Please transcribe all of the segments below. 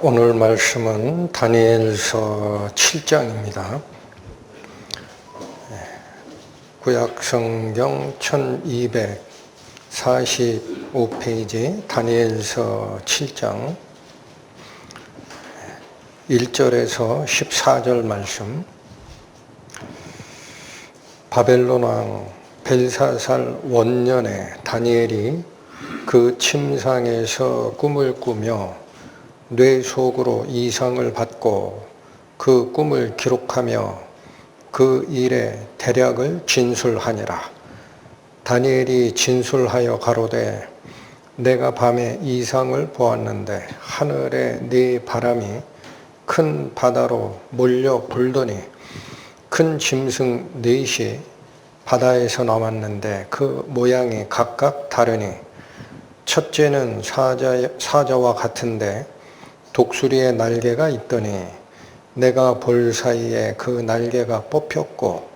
오늘 말씀은 다니엘서 7장입니다. 구약성경 1245페이지 다니엘서 7장 1절에서 14절 말씀. 바벨론 왕 벨사살 원년에 다니엘이 그 침상에서 꿈을 꾸며 뇌 속으로 이상을 받고 그 꿈을 기록하며 그 일의 대략을 진술하니라. 다니엘이 진술하여 가로되 내가 밤에 이상을 보았는데 하늘에 네 바람이 큰 바다로 몰려 불더니 큰 짐승 넷이 바다에서 나왔는데 그 모양이 각각 다르니 첫째는 사자와 같은데 독수리의 날개가 있더니 내가 볼 사이에 그 날개가 뽑혔고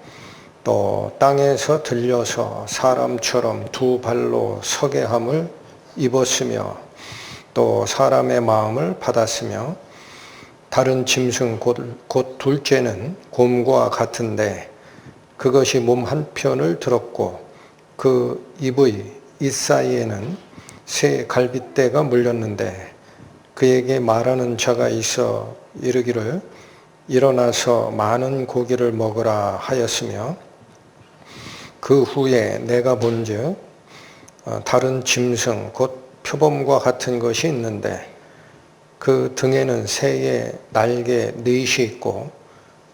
또 땅에서 들려서 사람처럼 두 발로 서게 함을 입었으며 또 사람의 마음을 받았으며 다른 짐승 곧 둘째는 곰과 같은데 그것이 몸 한편을 들었고 그 입의 잇사이에는 새 갈빗대가 물렸는데 그에게 말하는 자가 있어 이르기를 일어나서 많은 고기를 먹으라 하였으며 그 후에 내가 본즉 다른 짐승 곧 표범과 같은 것이 있는데 그 등에는 새의 날개 넷이 있고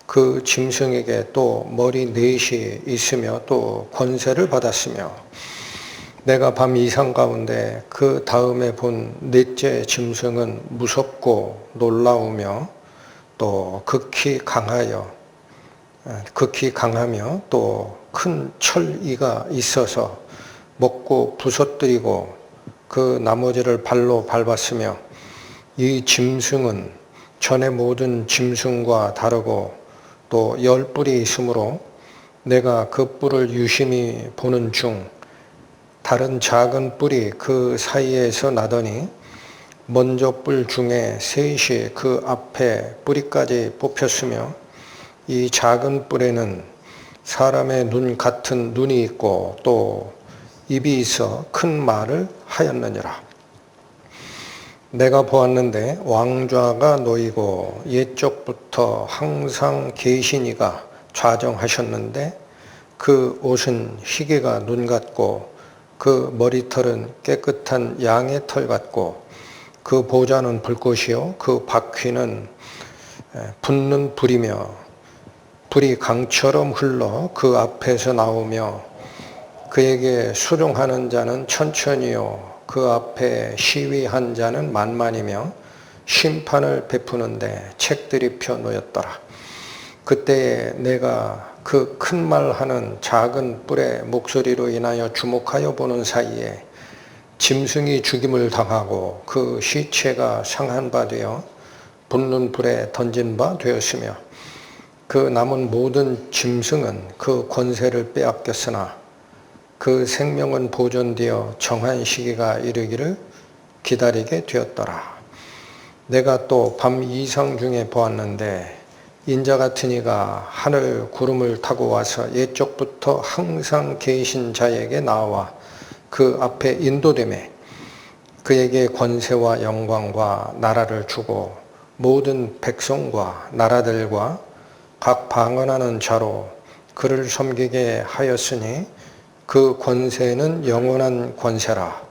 그 짐승에게 또 머리 넷이 있으며 또 권세를 받았으며 내가 밤 이상 가운데 그 다음에 본 넷째 짐승은 무섭고 놀라우며 또 극히 강하며 또 큰 철이가 있어서 먹고 부서뜨리고 그 나머지를 발로 밟았으며 이 짐승은 전의 모든 짐승과 다르고 또 10뿔이 있으므로 내가 그 뿔을 유심히 보는 중 다른 작은 뿔이 그 사이에서 나더니 먼저 뿔 중에 셋이 그 앞에 뿌리까지 뽑혔으며 이 작은 뿔에는 사람의 눈 같은 눈이 있고 또 입이 있어 큰 말을 하였느니라. 내가 보았는데 왕좌가 놓이고 옛적부터 항상 계신 이가 좌정하셨는데 그 옷은 희게가 눈 같고 그 머리털은 깨끗한 양의 털 같고 그 보좌는 불꽃이요 그 바퀴는 붙는 불이며 불이 강처럼 흘러 그 앞에서 나오며 그에게 수종하는 자는 천천히요 그 앞에 시위한 자는 만만이며 심판을 베푸는데 책들이 펴 놓였더라. 그때에 내가 그 큰 말하는 작은 뿔의 목소리로 인하여 주목하여 보는 사이에 짐승이 죽임을 당하고 그 시체가 상한 바 되어 붙는 불에 던진 바 되었으며 그 남은 모든 짐승은 그 권세를 빼앗겼으나 그 생명은 보존되어 정한 시기가 이르기를 기다리게 되었더라. 내가 또 밤 이상 중에 보았는데 인자 같은 이가 하늘 구름을 타고 와서 옛적부터 항상 계신 자에게 나와 그 앞에 인도되매 그에게 권세와 영광과 나라를 주고 모든 백성과 나라들과 각 방언하는 자로 그를 섬기게 하였으니 그 권세는 영원한 권세라.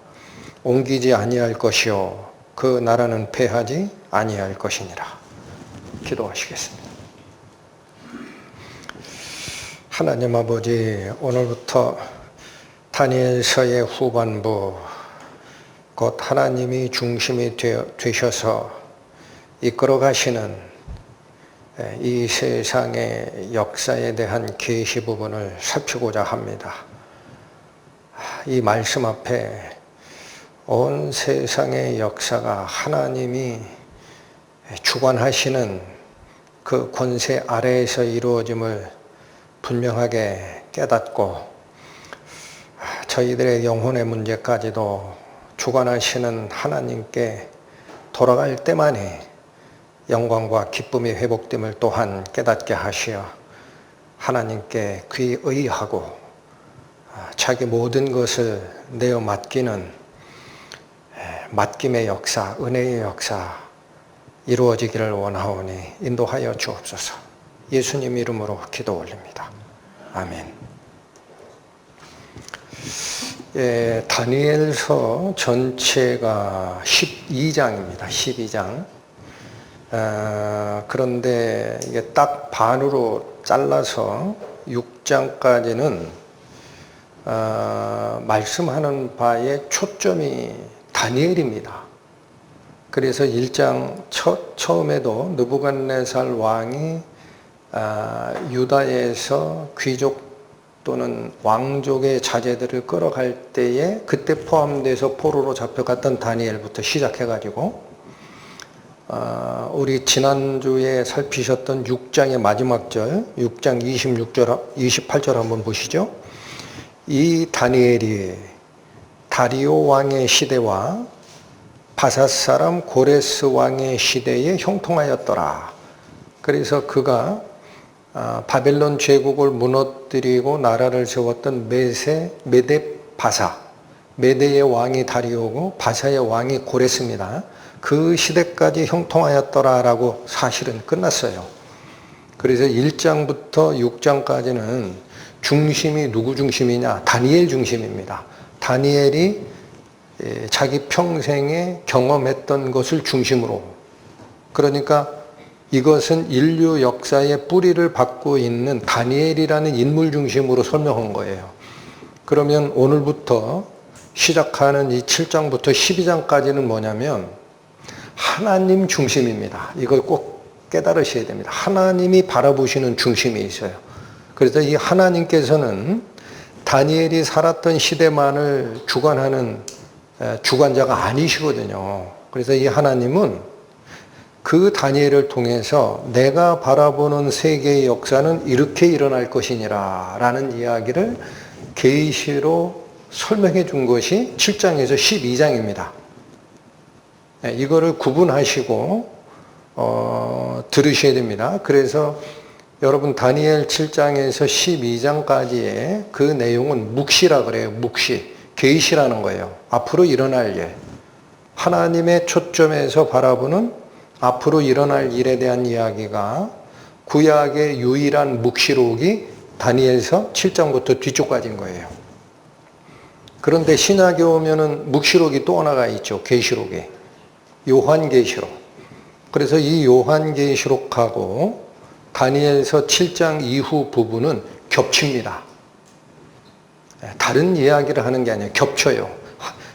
옮기지 아니할 것이요 그 나라는 패하지 아니할 것이니라. 기도하시겠습니다. 하나님 아버지, 오늘부터 다니엘서의 후반부 곧 하나님이 중심이 되셔서 이끌어 가시는 이 세상의 역사에 대한 계시 부분을 살피고자 합니다. 이 말씀 앞에 온 세상의 역사가 하나님이 주관하시는 그 권세 아래에서 이루어짐을 분명하게 깨닫고 저희들의 영혼의 문제까지도 주관하시는 하나님께 돌아갈 때만이 영광과 기쁨이 회복됨을 또한 깨닫게 하시어 하나님께 귀 의하고 자기 모든 것을 내어 맡기는 맡김의 역사, 은혜의 역사 이루어지기를 원하오니 인도하여 주옵소서. 예수님 이름으로 기도 올립니다. 아멘. 다니엘서 전체가 12장입니다. 12장. 그런데 이게 딱 반으로 잘라서 6장까지는 말씀하는 바의 초점이 다니엘입니다. 그래서 1장 처음에도 느부갓네살 왕이 유다에서 귀족 또는 왕족의 자제들을 끌어갈 때에 그때 포함돼서 포로로 잡혀갔던 다니엘부터 시작해가지고 우리 지난주에 살피셨던 6장의 마지막 절 6장 28절 한번 보시죠. 이 다니엘이 다리오 왕의 시대와 바삿 사람 고레스 왕의 시대에 형통하였더라. 그래서 그가 바벨론 제국을 무너뜨리고 나라를 세웠던 메데 바사, 메데의 왕이 다리오고 바사의 왕이 고레스입니다. 그 시대까지 형통하였더라라고 사실은 끝났어요. 그래서 1장부터 6장까지는 중심이 누구 중심이냐? 다니엘 중심입니다. 다니엘이 자기 평생에 경험했던 것을 중심으로, 그러니까 이것은 인류 역사의 뿌리를 받고 있는 다니엘이라는 인물 중심으로 설명한 거예요. 그러면 오늘부터 시작하는 이 7장부터 12장까지는 뭐냐면 하나님 중심입니다. 이걸 꼭 깨달으셔야 됩니다. 하나님이 바라보시는 중심이 있어요. 그래서 이 하나님께서는 다니엘이 살았던 시대만을 주관하는 주관자가 아니시거든요. 그래서 이 하나님은 그 다니엘을 통해서 내가 바라보는 세계의 역사는 이렇게 일어날 것이니라 라는 이야기를 계시로 설명해 준 것이 7장에서 12장입니다. 이거를 구분하시고 들으셔야 됩니다. 그래서 여러분 다니엘 7장에서 12장까지의 그 내용은 묵시라 그래요. 묵시, 계시라는 거예요. 앞으로 일어날 일, 하나님의 초점에서 바라보는 앞으로 일어날 일에 대한 이야기가 구약의 유일한 묵시록이 다니엘서 7장부터 뒤쪽까지인 거예요. 그런데 신약에 오면은 묵시록이 또 하나가 있죠. 계시록이. 요한계시록. 그래서 이 요한계시록하고 다니엘서 7장 이후 부분은 겹칩니다. 다른 이야기를 하는 게 아니에요. 겹쳐요.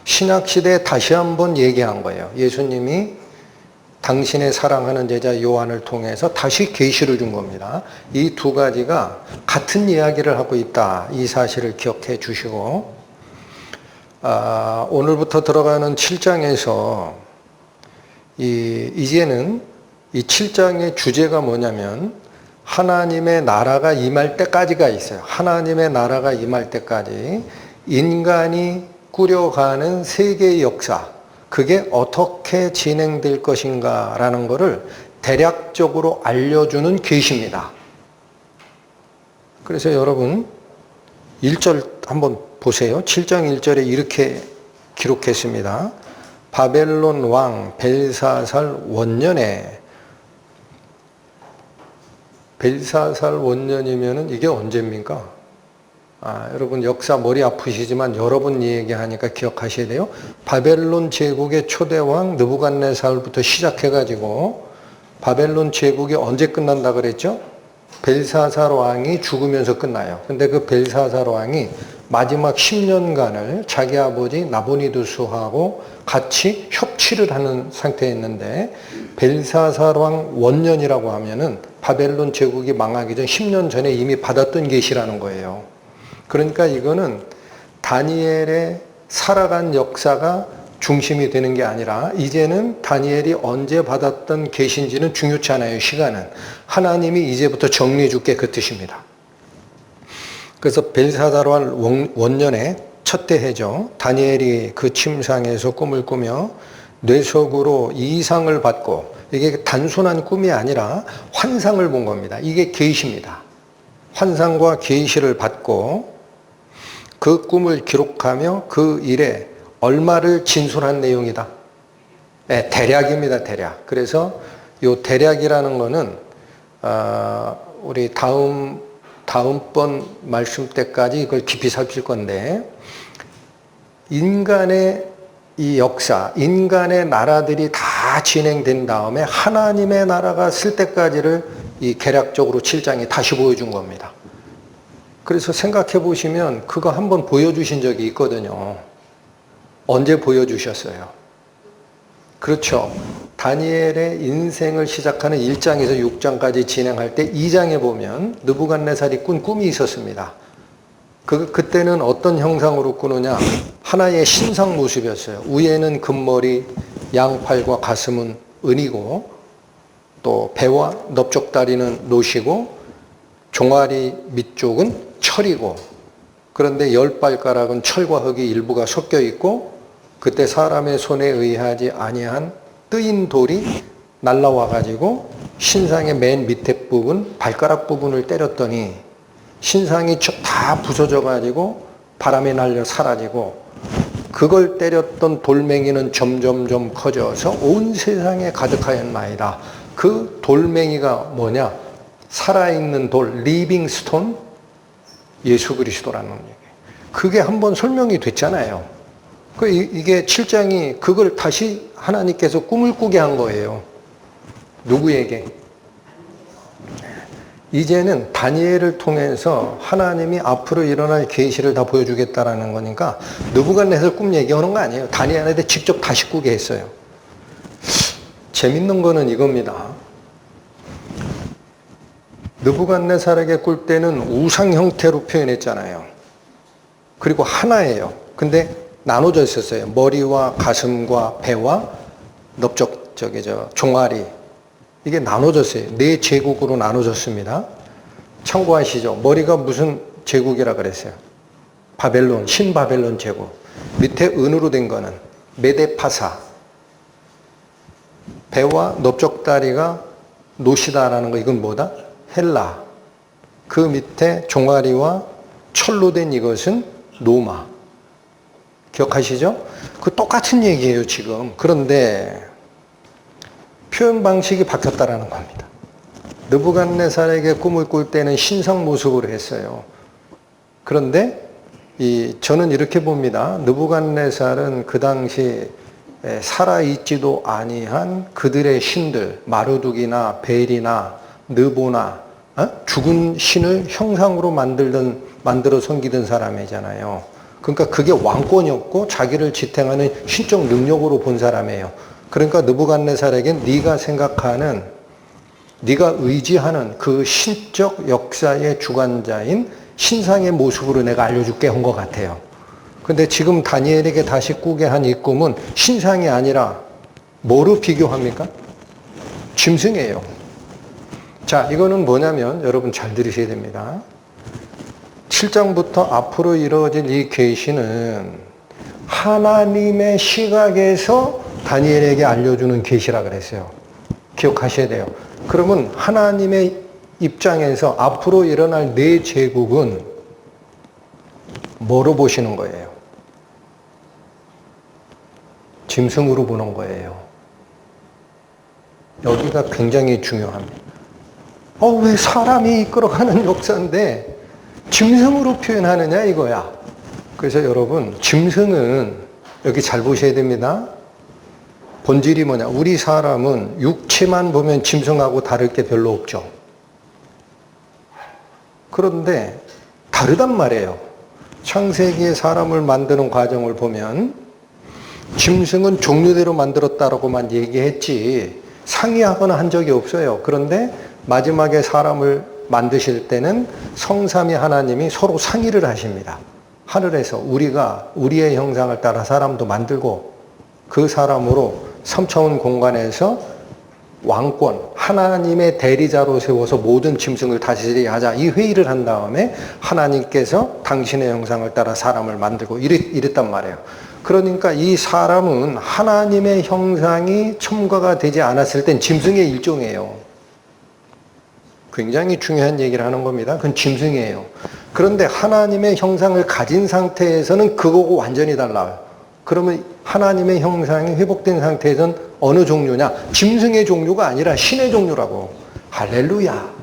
신약시대에 다시 한번 얘기한 거예요. 예수님이 당신의 사랑하는 제자 요한을 통해서 다시 계시를 준 겁니다. 이 두 가지가 같은 이야기를 하고 있다. 이 사실을 기억해 주시고 오늘부터 들어가는 7장에서 이제는 이 7장의 주제가 뭐냐면 하나님의 나라가 임할 때까지가 있어요. 하나님의 나라가 임할 때까지 인간이 꾸려가는 세계의 역사, 그게 어떻게 진행될 것인가 라는 것을 대략적으로 알려주는 계시입니다. 그래서 여러분 1절 한번 보세요. 7장 1절에 이렇게 기록했습니다. 바벨론 왕 벨사살 원년에, 벨사살 원년이면은 이게 언제입니까? 여러분 역사 머리 아프시지만 여러 번 얘기하니까 기억하셔야 돼요. 바벨론 제국의 초대왕 느부갓네살부터 시작해가지고 바벨론 제국이 언제 끝난다 그랬죠? 벨사살 왕이 죽으면서 끝나요. 근데 그 벨사살 왕이 마지막 10년간을 자기 아버지 나보니두스하고 같이 협치를 하는 상태였는데 벨사살 왕 원년이라고 하면은 바벨론 제국이 망하기 전 10년 전에 이미 받았던 계시라는 거예요. 그러니까 이거는 다니엘의 살아간 역사가 중심이 되는 게 아니라 이제는 다니엘이 언제 받았던 계시인지는 중요치 않아요. 시간은. 하나님이 이제부터 정리해 줄게 그 뜻입니다. 그래서 벨사살 원년의 첫째 해죠. 다니엘이 그 침상에서 꿈을 꾸며 뇌속으로 이상을 받고, 이게 단순한 꿈이 아니라 환상을 본 겁니다. 이게 계시입니다. 환상과 계시를 받고 그 꿈을 기록하며 그 일에 얼마를 진술한 내용이다. 네, 대략입니다. 대략. 그래서 이 대략이라는 거는 우리 다음번 말씀 때까지 이걸 깊이 살필 건데, 인간의 이 역사, 인간의 나라들이 다 진행된 다음에 하나님의 나라가 쓸 때까지를 이 개략적으로 7장이 다시 보여준 겁니다. 그래서 생각해 보시면 그거 한번 보여주신 적이 있거든요. 언제 보여주셨어요? 그렇죠. 다니엘의 인생을 시작하는 1장에서 6장까지 진행할 때 2장에 보면 느부갓네살이 꾼 꿈이 있었습니다. 그때는 어떤 형상으로 꾸느냐? 하나의 신상 모습이었어요. 위에는 금머리, 양팔과 가슴은 은이고, 또 배와 넓적다리는 노시고, 종아리 밑쪽은 철이고, 그런데 10발가락은 철과 흙이 일부가 섞여 있고, 그때 사람의 손에 의하지 아니한 뜨인 돌이 날라와 가지고 신상의 맨 밑에 부분, 발가락 부분을 때렸더니 신상이 다 부서져 가지고 바람에 날려 사라지고, 그걸 때렸던 돌멩이는 점점점 커져서 온 세상에 가득하였나이다. 그 돌멩이가 뭐냐? 살아있는 돌, 리빙 스톤, 예수 그리스도라는 얘기. 그게 한번 설명이 됐잖아요. 이게 7장이 그걸 다시 하나님께서 꿈을 꾸게 한 거예요. 누구에게? 이제는 다니엘을 통해서 하나님이 앞으로 일어날 계시를 다 보여주겠다라는 거니까 느부갓네살 꿈 얘기하는 거 아니에요. 다니엘한테 직접 다시 꾸게 했어요. 재밌는 거는 이겁니다. 느부갓네살에게 꿀 때는 우상 형태로 표현했잖아요. 그리고 하나예요. 근데 나눠져 있었어요. 머리와 가슴과 배와 종아리. 이게 나눠졌어요. 4제국으로 나눠졌습니다. 참고하시죠. 머리가 무슨 제국이라 그랬어요? 바벨론, 신바벨론 제국. 밑에 은으로 된 거는 메데파사. 배와 넓적다리가 노시다라는 거, 이건 뭐다? 헬라. 그 밑에 종아리와 철로 된 이것은 로마. 기억하시죠? 그 똑같은 얘기예요, 지금. 그런데 표현 방식이 바뀌었다라는 겁니다. 느부갓네살에게 꿈을 꿀 때는 신상 모습으로 했어요. 그런데 저는 이렇게 봅니다. 느부갓네살은 그 당시 살아있지도 아니한 그들의 신들, 마르둑이나 벨이나 느보나 죽은 신을 형상으로 만들어 섬기던 사람이잖아요. 그러니까 그게 왕권이었고 자기를 지탱하는 신적 능력으로 본 사람이에요. 그러니까 느부갓네살에겐 네가 생각하는, 네가 의지하는 그 신적 역사의 주관자인 신상의 모습으로 내가 알려줄게 한 것 같아요. 근데 지금 다니엘에게 다시 꾸게 한 이 꿈은 신상이 아니라 뭐로 비교합니까? 짐승이에요. 자, 이거는 뭐냐면 여러분 잘 들으셔야 됩니다. 7장부터 앞으로 이루어질 이 계시는 하나님의 시각에서 다니엘에게 알려주는 계시라 그랬어요. 기억하셔야 돼요. 그러면 하나님의 입장에서 앞으로 일어날 4제국은 뭐로 보시는 거예요? 짐승으로 보는 거예요. 여기가 굉장히 중요합니다. 왜 사람이 이끌어가는 역사인데 짐승으로 표현하느냐 이거야. 그래서 여러분, 짐승은 여기 잘 보셔야 됩니다. 본질이 뭐냐? 우리 사람은 육체만 보면 짐승하고 다를 게 별로 없죠. 그런데 다르단 말이에요. 창세기에 사람을 만드는 과정을 보면 짐승은 종류대로 만들었다라고만 얘기했지 상의하거나 한 적이 없어요. 그런데 마지막에 사람을 만드실 때는 성삼위 하나님이 서로 상의를 하십니다. 하늘에서 우리가 우리의 형상을 따라 사람도 만들고 그 사람으로 3차원 공간에서 왕권, 하나님의 대리자로 세워서 모든 짐승을 다스리게 하자. 이 회의를 한 다음에 하나님께서 당신의 형상을 따라 사람을 만들고 이랬단 말이에요. 그러니까 이 사람은 하나님의 형상이 첨가가 되지 않았을 땐 짐승의 일종이에요. 굉장히 중요한 얘기를 하는 겁니다. 그건 짐승이에요. 그런데 하나님의 형상을 가진 상태에서는 그거고 완전히 달라요. 그러면 하나님의 형상이 회복된 상태에서는 어느 종류냐? 짐승의 종류가 아니라 신의 종류라고. 할렐루야.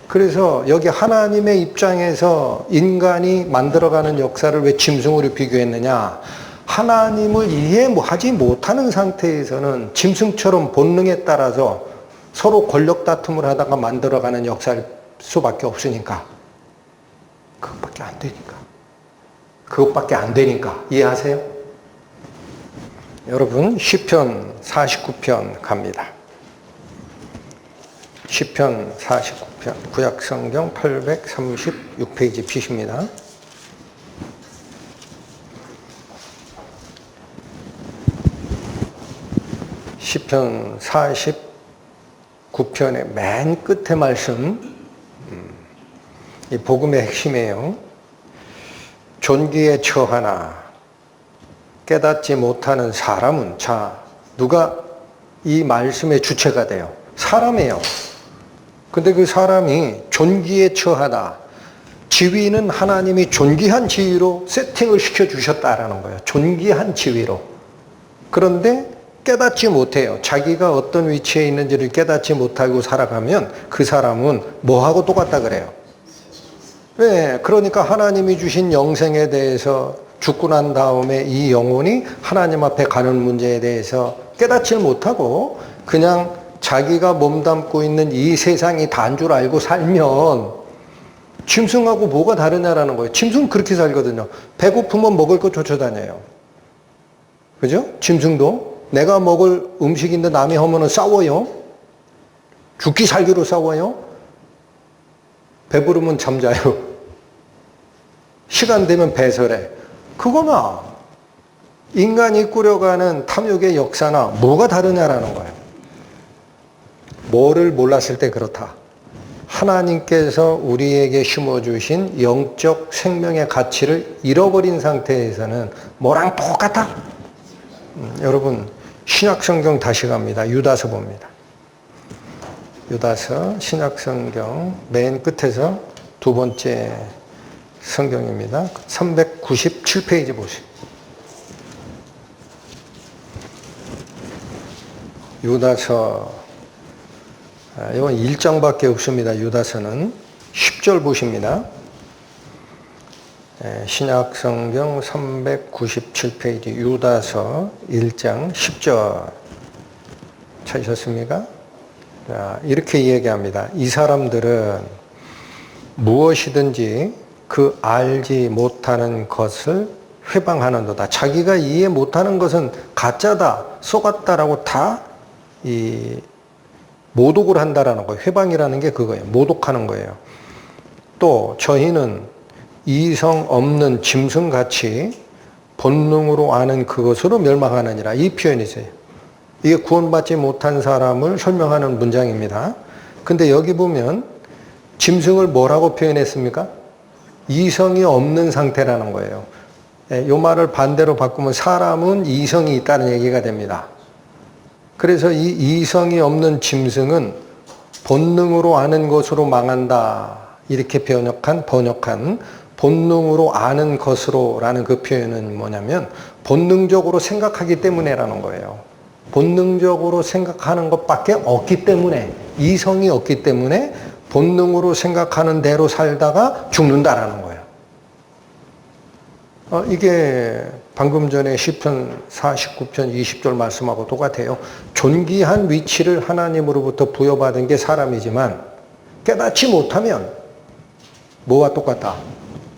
그래서 여기 하나님의 입장에서 인간이 만들어가는 역사를 왜 짐승으로 비교했느냐? 하나님을 이해하지 못하는 상태에서는 짐승처럼 본능에 따라서 서로 권력 다툼을 하다가 만들어가는 역사일 수밖에 없으니까. 그것밖에 안 되니까. 그것밖에 안 되니까. 이해하세요? 여러분, 시편 49편 갑니다. 시편 49편, 구약성경 836페이지 피십니다. 시편 49편의 맨 끝에 말씀, 이 복음의 핵심이에요. 존귀에 처하나 깨닫지 못하는 사람은, 자, 누가 이 말씀의 주체가 돼요? 사람이에요. 근데 그 사람이 존귀에 처하다. 지위는 하나님이 존귀한 지위로 세팅을 시켜주셨다라는 거예요. 존귀한 지위로. 그런데 깨닫지 못해요. 자기가 어떤 위치에 있는지를 깨닫지 못하고 살아가면 그 사람은 뭐하고 똑같다 그래요? 왜? 그러니까 하나님이 주신 영생에 대해서 죽고 난 다음에 이 영혼이 하나님 앞에 가는 문제에 대해서 깨닫지 못하고 그냥 자기가 몸담고 있는 이 세상이 다인 줄 알고 살면 짐승하고 뭐가 다르냐라는 거예요. 짐승은 그렇게 살거든요. 배고프면 먹을 거 쫓아다녀요. 그죠? 짐승도 내가 먹을 음식인데 남이 하면은 싸워요. 죽기 살기로 싸워요. 배부르면 잠자요. 시간 되면 배설해. 그거나 인간이 꾸려가는 탐욕의 역사나 뭐가 다르냐라는 거예요. 뭐를 몰랐을 때 그렇다. 하나님께서 우리에게 심어주신 영적 생명의 가치를 잃어버린 상태에서는 뭐랑 똑같아? 여러분, 신약성경 다시 갑니다. 유다서 봅니다. 유다서 신약성경 맨 끝에서 두 번째 성경입니다. 397페이지 보시죠. 유다서, 이건 1장밖에 없습니다. 유다서는 10절 보십니다. 신약성경 397페이지 유다서 1장 10절 찾으셨습니까? 자, 이렇게 이야기합니다. 이 사람들은 무엇이든지 그 알지 못하는 것을 회방하는도다. 자기가 이해 못하는 것은 가짜다, 속았다라고 다 모독을 한다라는 거예요. 회방이라는 게 그거예요. 모독하는 거예요. 또 저희는 이성 없는 짐승같이 본능으로 아는 그것으로 멸망하느니라. 이 표현이세요. 이게 구원받지 못한 사람을 설명하는 문장입니다. 근데 여기 보면 짐승을 뭐라고 표현했습니까? 이성이 없는 상태라는 거예요. 이 말을 반대로 바꾸면 사람은 이성이 있다는 얘기가 됩니다. 그래서 이 이성이 없는 짐승은 본능으로 아는 것으로 망한다. 이렇게 번역한 본능으로 아는 것으로 라는 그 표현은 뭐냐면 본능적으로 생각하기 때문에라는 거예요. 본능적으로 생각하는 것밖에 없기 때문에, 이성이 없기 때문에 본능으로 생각하는 대로 살다가 죽는다라는 거예요. 이게 방금 전에 시편 49편 20절 말씀하고 똑같아요. 존귀한 위치를 하나님으로부터 부여받은 게 사람이지만 깨닫지 못하면 뭐와 똑같다?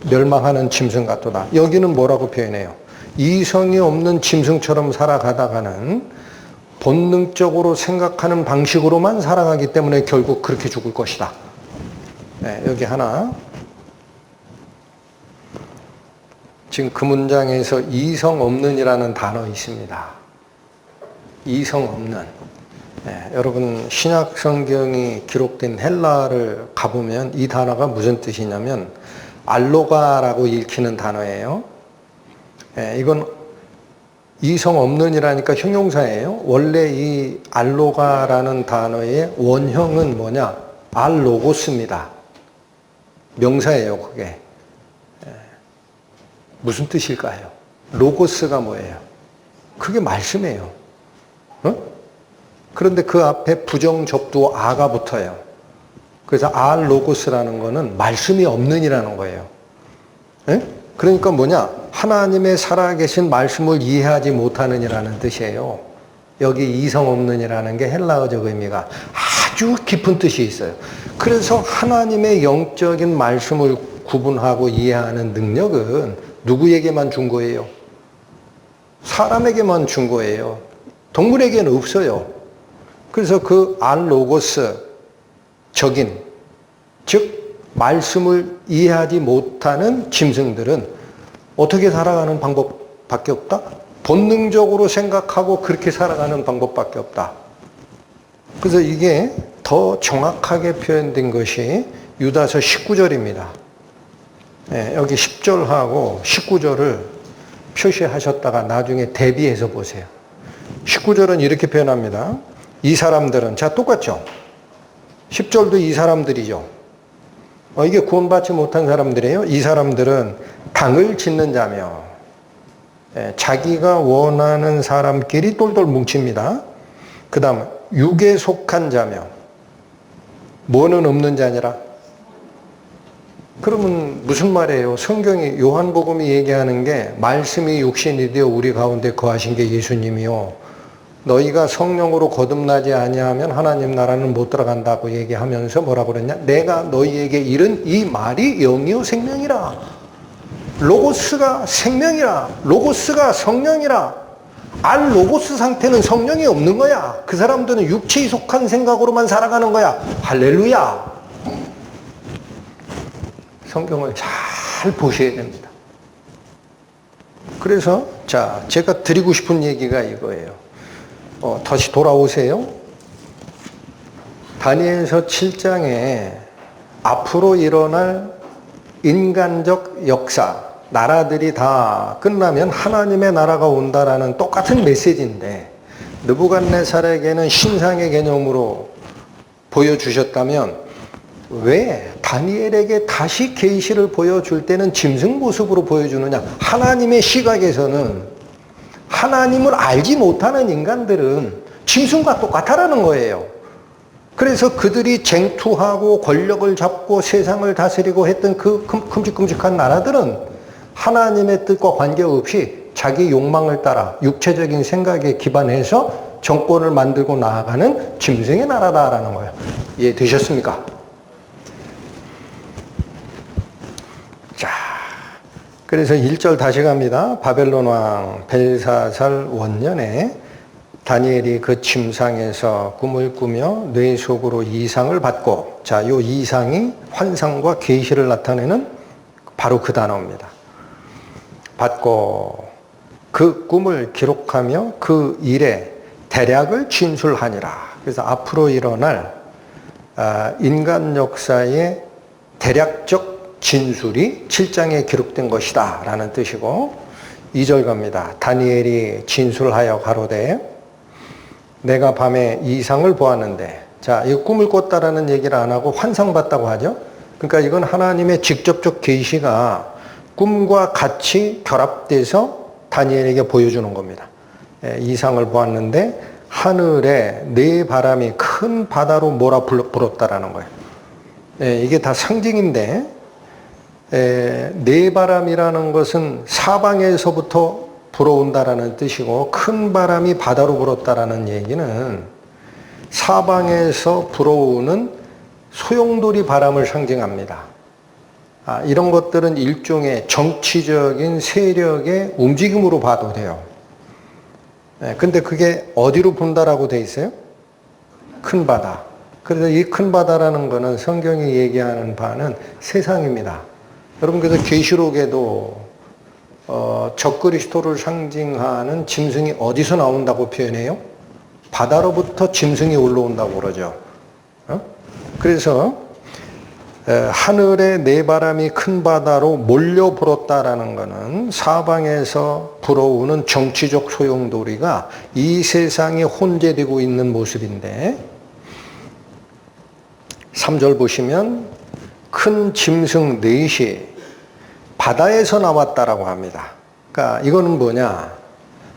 멸망하는 짐승 같도다. 여기는 뭐라고 표현해요? 이성이 없는 짐승처럼 살아가다가는 본능적으로 생각하는 방식으로만 살아가기 때문에 결국 그렇게 죽을 것이다. 네, 여기 하나. 지금 그 문장에서 이성 없는이라는 단어 있습니다. 이성 없는. 네, 여러분 신약 성경이 기록된 헬라를 가보면 이 단어가 무슨 뜻이냐면 알로가라고 읽히는 단어예요. 네, 이건 이성 없는이라니까 형용사예요. 원래 이 알로가라는 단어의 원형은 뭐냐? 알로고스입니다. 명사예요, 그게. 무슨 뜻일까요? 로고스가 뭐예요? 그게 말씀이에요. 어? 그런데 그 앞에 부정 접두 아가 붙어요. 그래서 알로고스라는 거는 말씀이 없는이라는 거예요. 예? 그러니까 뭐냐? 하나님의 살아계신 말씀을 이해하지 못하는이라는 뜻이에요. 여기 이성 없는이라는 게 헬라어적 의미가 아주 깊은 뜻이 있어요. 그래서 하나님의 영적인 말씀을 구분하고 이해하는 능력은 누구에게만 준 거예요? 사람에게만 준 거예요. 동물에게는 없어요. 그래서 그 알로고스, 적인, 즉 말씀을 이해하지 못하는 짐승들은 어떻게 살아가는 방법밖에 없다? 본능적으로 생각하고 그렇게 살아가는 방법밖에 없다. 그래서 이게 더 정확하게 표현된 것이 유다서 19절입니다. 네, 여기 10절하고 19절을 표시하셨다가 나중에 대비해서 보세요. 19절은 이렇게 표현합니다. 이 사람들은, 자, 똑같죠? 10절도 이 사람들이죠. 이게 구원받지 못한 사람들이에요. 이 사람들은 당을 짓는 자며, 자기가 원하는 사람끼리 똘똘 뭉칩니다. 그 다음, 육에 속한 자며, 뭐는 없는 자니라? 그러면 무슨 말이에요? 성경이, 요한복음이 얘기하는 게 말씀이 육신이 되어 우리 가운데 거하신 게 예수님이요. 너희가 성령으로 거듭나지 아니하면 하나님 나라는 못 들어간다고 얘기하면서 뭐라고 그랬냐? 내가 너희에게 이른 이 말이 영이요 생명이라. 로고스가 생명이라. 로고스가 성령이라. 알 로고스 상태는 성령이 없는 거야. 그 사람들은 육체에 속한 생각으로만 살아가는 거야. 할렐루야. 성경을 잘 보셔야 됩니다. 그래서 자, 제가 드리고 싶은 얘기가 이거예요. 다시 돌아오세요. 다니엘서 7장에 앞으로 일어날 인간적 역사, 나라들이 다 끝나면 하나님의 나라가 온다라는 똑같은 메시지인데 느부갓네살에게는 신상의 개념으로 보여주셨다면 왜 다니엘에게 다시 계시를 보여줄 때는 짐승 모습으로 보여주느냐? 하나님의 시각에서는 하나님을 알지 못하는 인간들은 짐승과 똑같다라는 거예요. 그래서 그들이 쟁투하고 권력을 잡고 세상을 다스리고 했던 그 큼직큼직한 나라들은 하나님의 뜻과 관계없이 자기 욕망을 따라 육체적인 생각에 기반해서 정권을 만들고 나아가는 짐승의 나라다라는 거예요. 이해되셨습니까? 자, 그래서 1절 다시 갑니다. 바벨론 왕 벨사살 원년에 다니엘이 그 침상에서 꿈을 꾸며 뇌 속으로 이상을 받고, 자, 요 이상이 환상과 계시를 나타내는 바로 그 단어입니다. 받고 그 꿈을 기록하며 그 일의 대략을 진술하니라. 그래서 앞으로 일어날 인간 역사의 대략적 진술이 7장에 기록된 것이다 라는 뜻이고, 2절 갑니다. 다니엘이 진술하여 가로되 내가 밤에 이상을 보았는데, 자, 이 꿈을 꿨다라는 얘기를 안 하고 환상 봤다고 하죠. 그러니까 이건 하나님의 직접적 계시가 꿈과 같이 결합돼서 다니엘에게 보여주는 겁니다. 이상을 보았는데 하늘에 네 바람이 큰 바다로 몰아 불었다라는 거예요. 이게 다 상징인데, 네 바람이라는 것은 사방에서부터 불어온다라는 뜻이고, 큰 바람이 바다로 불었다라는 얘기는 사방에서 불어오는 소용돌이 바람을 상징합니다. 이런 것들은 일종의 정치적인 세력의 움직임으로 봐도 돼요. 근데 그게 어디로 분다라고 돼 있어요? 큰 바다. 그래서 이 큰 바다라는 거는 성경이 얘기하는 바는 세상입니다. 여러분, 그래서 계시록에도 적그리스도를 상징하는 짐승이 어디서 나온다고 표현해요? 바다로부터 짐승이 올라온다고 그러죠. 그래서 하늘의 네 바람이 큰 바다로 몰려 불었다라는 것은 사방에서 불어오는 정치적 소용돌이가 이 세상에 혼재되고 있는 모습인데 3절 보시면 큰 짐승 넷이 바다에서 나왔다라고 합니다. 그러니까 이거는 뭐냐?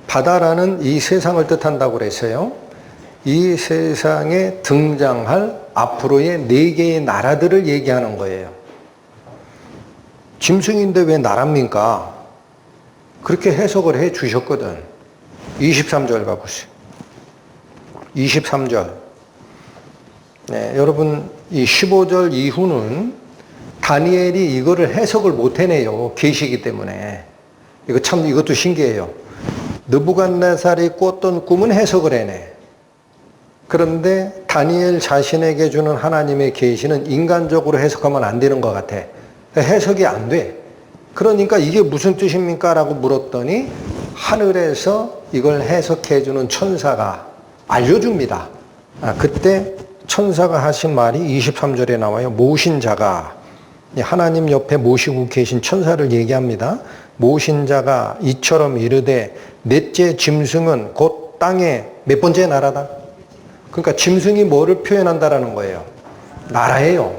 바다라는 이 세상을 뜻한다고 그랬어요. 이 세상에 등장할 앞으로의 네 개의 나라들을 얘기하는 거예요. 짐승인데 왜 나라입니까? 그렇게 해석을 해 주셨거든. 23절 가보세요. 23절. 네, 여러분 이 15절 이후는 다니엘이 이거를 해석을 못 해내요. 계시기 때문에. 이것도 신기해요. 느부갓네살이 꿨던 꿈은 해석을 해내. 그런데 다니엘 자신에게 주는 하나님의 계시는 인간적으로 해석하면 안 되는 것 같아. 해석이 안 돼. 그러니까 이게 무슨 뜻입니까? 라고 물었더니 하늘에서 이걸 해석해 주는 천사가 알려줍니다. 그때 천사가 하신 말이 23절에 나와요. 모신 자가, 하나님 옆에 모시고 계신 천사를 얘기합니다. 모신 자가 이처럼 이르되 넷째 짐승은 곧 땅의 몇 번째 나라다. 그러니까 짐승이 뭐를 표현한다라는 거예요? 나라예요.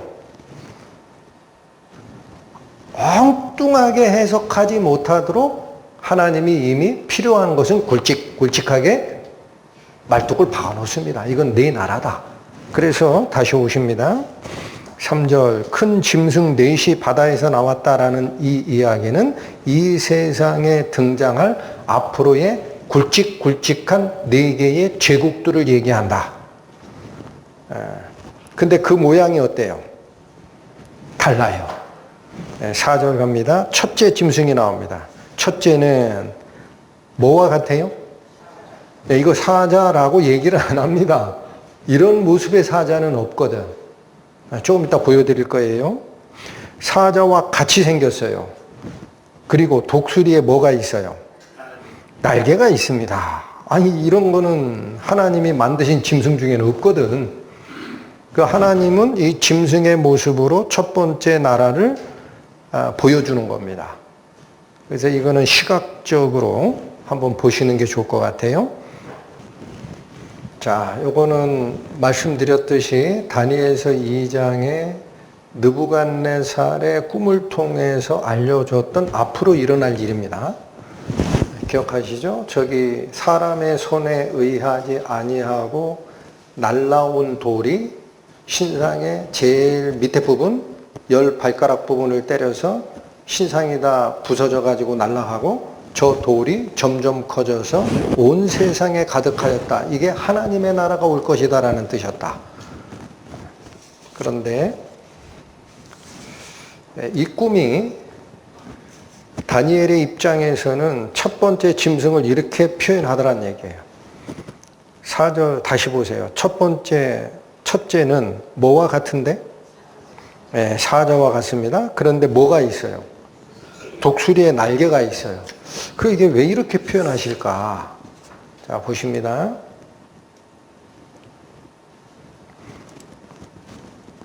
엉뚱하게 해석하지 못하도록 하나님이 이미 필요한 것은 굵직굵직하게 말뚝을 박아놓습니다. 이건 내 나라다. 그래서 다시 오십니다. 3절 큰 짐승 넷이 바다에서 나왔다라는 이 이야기는 이 세상에 등장할 앞으로의 굵직굵직한 네 개의 제국들을 얘기한다. 근데 그 모양이 어때요? 달라요. 4절 갑니다. 첫째 짐승이 나옵니다. 첫째는 뭐와 같아요? 이거 사자라고 얘기를 안 합니다. 이런 모습의 사자는 없거든. 조금 이따 보여드릴 거예요. 사자와 같이 생겼어요. 그리고 독수리에 뭐가 있어요? 날개가 있습니다. 아니 이런 거는 하나님이 만드신 짐승 중에는 없거든. 그 하나님은 이 짐승의 모습으로 첫 번째 나라를 보여주는 겁니다. 그래서 이거는 시각적으로 한번 보시는 게 좋을 것 같아요. 자, 요거는 말씀드렸듯이 다니엘서 2장에 느부갓네살의 꿈을 통해서 알려줬던 앞으로 일어날 일입니다. 기억하시죠? 저기 사람의 손에 의하지 아니하고 날라온 돌이 신상의 제일 밑에 부분, 10발가락 부분을 때려서 신상이 다 부서져 가지고 날아가고 저 돌이 점점 커져서 온 세상에 가득하였다. 이게 하나님의 나라가 올 것이다 라는 뜻이었다. 그런데 이 꿈이 다니엘의 입장에서는 첫 번째 짐승을 이렇게 표현하더란 얘기예요. 4절 다시 보세요. 첫째는 뭐와 같은데? 네, 사자와 같습니다. 그런데 뭐가 있어요? 독수리의 날개가 있어요. 이게 왜 이렇게 표현하실까? 자, 보십니다.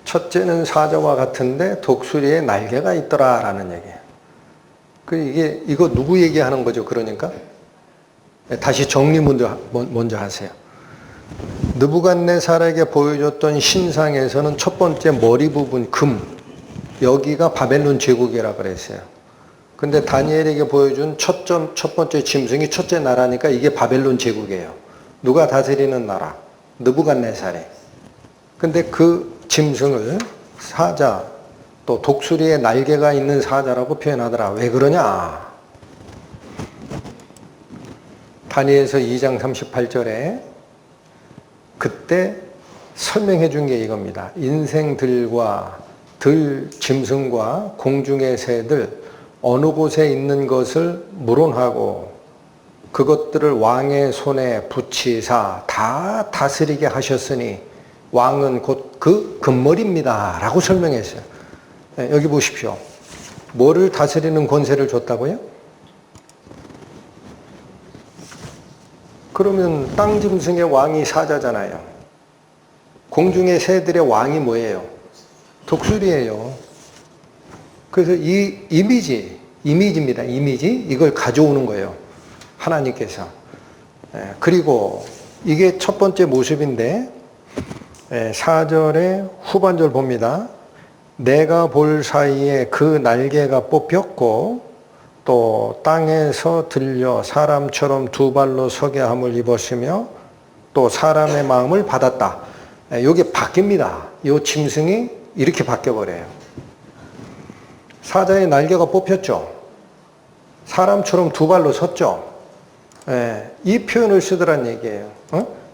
첫째는 사자와 같은데 독수리의 날개가 있더라라는 얘기예요. 이거 누구 얘기하는 거죠? 그러니까 다시 정리 먼저 하세요. 느부갓네살에게 보여줬던 신상에서는 첫 번째 머리 부분 금, 여기가 바벨론 제국이라 그랬어요. 근데 다니엘에게 보여준 첫 번째 짐승이 첫째 나라니까 이게 바벨론 제국이에요. 누가 다스리는 나라? 느부갓네살이. 근데 그 짐승을 사자, 또 독수리의 날개가 있는 사자라고 표현하더라. 왜 그러냐? 다니엘서 2장 38절에 그때 설명해 준 게 이겁니다. 인생들과 짐승과 공중의 새들 어느 곳에 있는 것을 물론하고 그것들을 왕의 손에 붙이사 다 다스리게 하셨으니 왕은 곧 그 금머리입니다 라고 설명했어요. 여기 보십시오. 뭐를 다스리는 권세를 줬다고요? 그러면 땅 짐승의 왕이 사자잖아요. 공중의 새들의 왕이 뭐예요? 독수리예요. 그래서 이 이미지입니다. 이미지. 이걸 가져오는 거예요. 하나님께서. 그리고 이게 첫 번째 모습인데 4절의 후반절 봅니다. 내가 볼 사이에 그 날개가 뽑혔고 또 땅에서 들려 사람처럼 두 발로 서게 함을 입었으며 또 사람의 마음을 받았다. 이게 바뀝니다. 이 짐승이 이렇게 바뀌어버려요. 사자의 날개가 뽑혔죠. 사람처럼 두 발로 섰죠. 이 표현을 쓰더란 얘기예요.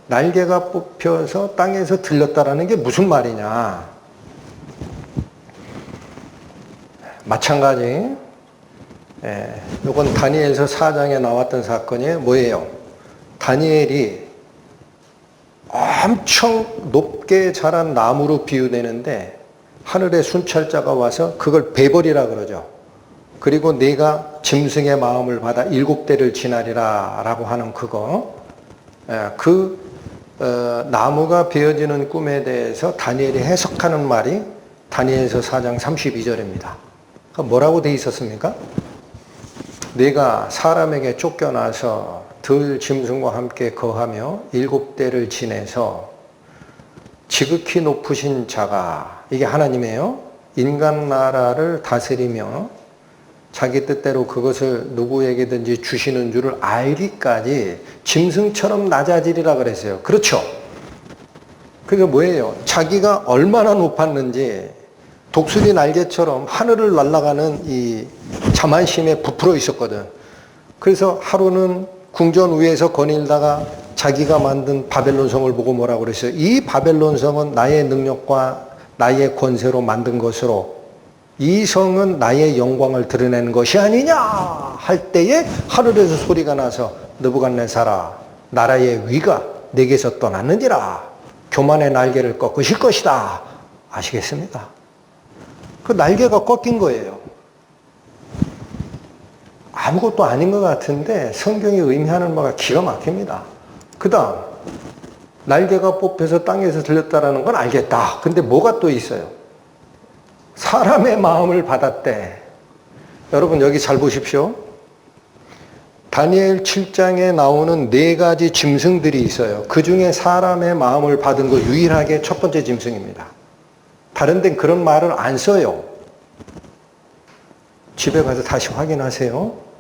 날개가 뽑혀서 땅에서 들렸다라는 게 무슨 말이냐. 마찬가지. 이건 다니엘서 4장에 나왔던 사건이에요. 뭐예요? 다니엘이 엄청 높게 자란 나무로 비유되는데 하늘의 순찰자가 와서 그걸 베버리라 그러죠. 그리고 네가 짐승의 마음을 받아 7대를 지나리라 라고 하는 그거. 나무가 베어지는 꿈에 대해서 다니엘이 해석하는 말이 다니엘서 4장 32절입니다. 뭐라고 돼 있었습니까? 네가 사람에게 쫓겨나서 들 짐승과 함께 거하며 7대를 지내서 지극히 높으신 자가, 이게 하나님이에요. 인간 나라를 다스리며 자기 뜻대로 그것을 누구에게든지 주시는 줄을 알기까지 짐승처럼 낮아지리라 그랬어요. 그렇죠? 그게 뭐예요? 자기가 얼마나 높았는지 독수리 날개처럼 하늘을 날아가는 이 자만심에 부풀어 있었거든. 그래서 하루는 궁전 위에서 거닐다가 자기가 만든 바벨론 성을 보고 뭐라고 그랬어요? 이 바벨론 성은 나의 능력과 나의 권세로 만든 것으로 이 성은 나의 영광을 드러내는 것이 아니냐 할 때에 하늘에서 소리가 나서 느부갓네살아, 나라의 위가 내게서 떠났는지라, 교만의 날개를 꺾으실 것이다. 아시겠습니까? 그 날개가 꺾인 거예요. 아무것도 아닌 것 같은데 성경이 의미하는 바가 기가 막힙니다. 그 다음 날개가 뽑혀서 땅에서 들렸다라는 건 알겠다. 근데 뭐가 또 있어요? 사람의 마음을 받았대. 여러분 여기 잘 보십시오. 다니엘 7장에 나오는 4가지 짐승들이 있어요. 그 중에 사람의 마음을 받은 거 유일하게 첫 번째 짐승입니다. 다른 데는 그런 말을 안 써요. 집에 가서 다시 확인하세요.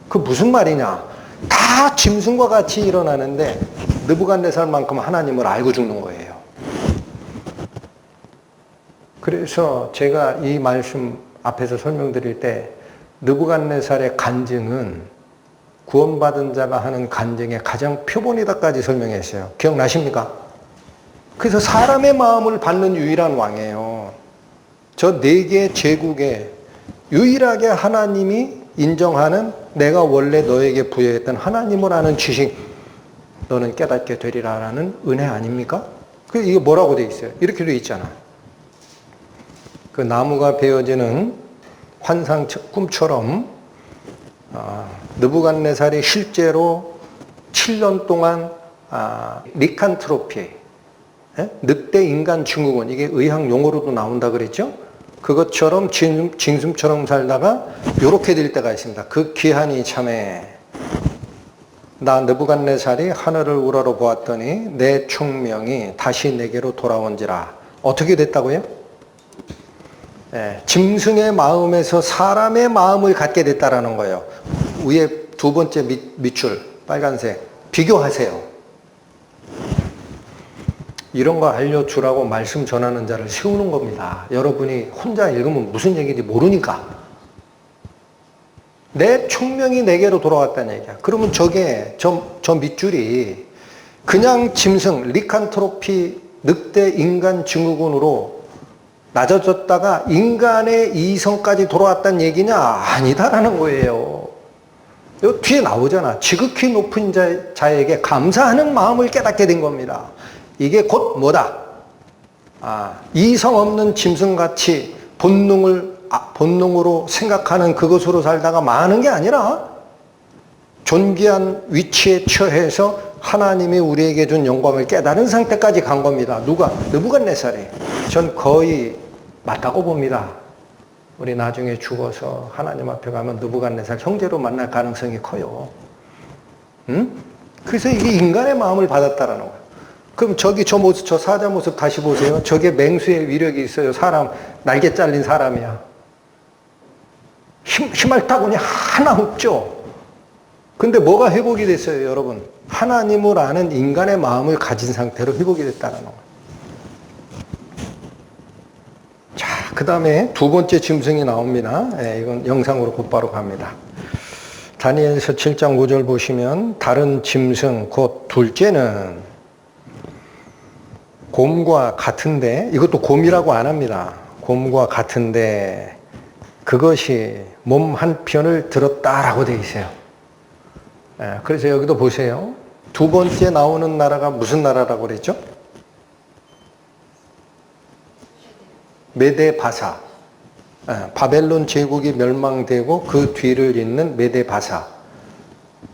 그 무슨 말이냐. 다 짐승과 같이 일어나는데 느부갓네살만큼 하나님을 알고 죽는 거예요. 그래서 제가 이 말씀 앞에서 설명드릴 때 느부갓네살의 간증은 구원받은 자가 하는 간증의 가장 표본이다까지 설명했어요. 기억나십니까? 그래서 사람의 마음을 받는 유일한 왕이에요. 저 4개 제국에 유일하게 하나님이 인정하는, 내가 원래 너에게 부여했던 하나님을 아는 지식 너는 깨닫게 되리라라는 은혜 아닙니까? 그래서 이게 뭐라고 돼 있어요? 이렇게 돼 있잖아. 그 나무가 베어지는 환상 꿈처럼 느부갓네살이 실제로 7년 동안 리칸트로피, 늑대 인간 증후군, 이게 의학 용어로도 나온다 그랬죠? 그것처럼 짐승처럼 살다가 요렇게 될 때가 있습니다. 그 기한이 참에 나 느부갓네살이 하늘을 우러러 보았더니 내 총명이 다시 내게로 돌아온지라. 어떻게 됐다고요? 짐승의 마음에서 사람의 마음을 갖게 됐다라는 거예요. 위에 두 번째 밑줄 빨간색 비교하세요. 이런 거 알려주라고 말씀 전하는 자를 세우는 겁니다. 여러분이 혼자 읽으면 무슨 얘기인지 모르니까. 내 총명이 내게로 돌아왔다는 얘기야. 그러면 저게 저 밑줄이 그냥 짐승 리칸트로피 늑대 인간 증후군으로 낮아졌다가 인간의 이성까지 돌아왔다는 얘기냐? 아니다라는 거예요. 요 뒤에 나오잖아. 지극히 높은 자에게 감사하는 마음을 깨닫게 된 겁니다. 이게 곧 뭐다? 이성 없는 짐승같이 본능으로 생각하는 그것으로 살다가 많은 게 아니라 존귀한 위치에 처해서 하나님이 우리에게 준 영광을 깨달은 상태까지 간 겁니다. 누가? 느부갓네살이. 전 거의 맞다고 봅니다. 우리 나중에 죽어서 하나님 앞에 가면 느부갓네살 형제로 만날 가능성이 커요. 응? 그래서 이게 인간의 마음을 받았다라는 거예요. 그럼 저기 저 모습, 저 사자 모습 다시 보세요. 저게 맹수의 위력이 있어요. 사람, 날개 잘린 사람이야. 희말타군이 하나 없죠. 근데 뭐가 회복이 됐어요, 여러분? 하나님을 아는 인간의 마음을 가진 상태로 회복이 됐다는 거예요. 자, 그 다음에 두 번째 짐승이 나옵니다. 이건 영상으로 곧바로 갑니다. 다니엘서 7장 5절 보시면 다른 짐승 곧 둘째는 곰과 같은데, 이것도 곰이라고 안 합니다. 곰과 같은데 그것이 몸 한편을 들었다라고 되어 있어요. 그래서 여기도 보세요. 두 번째 나오는 나라가 무슨 나라라고 그랬죠? 메데바사. 바벨론 제국이 멸망되고 그 뒤를 잇는 메데바사.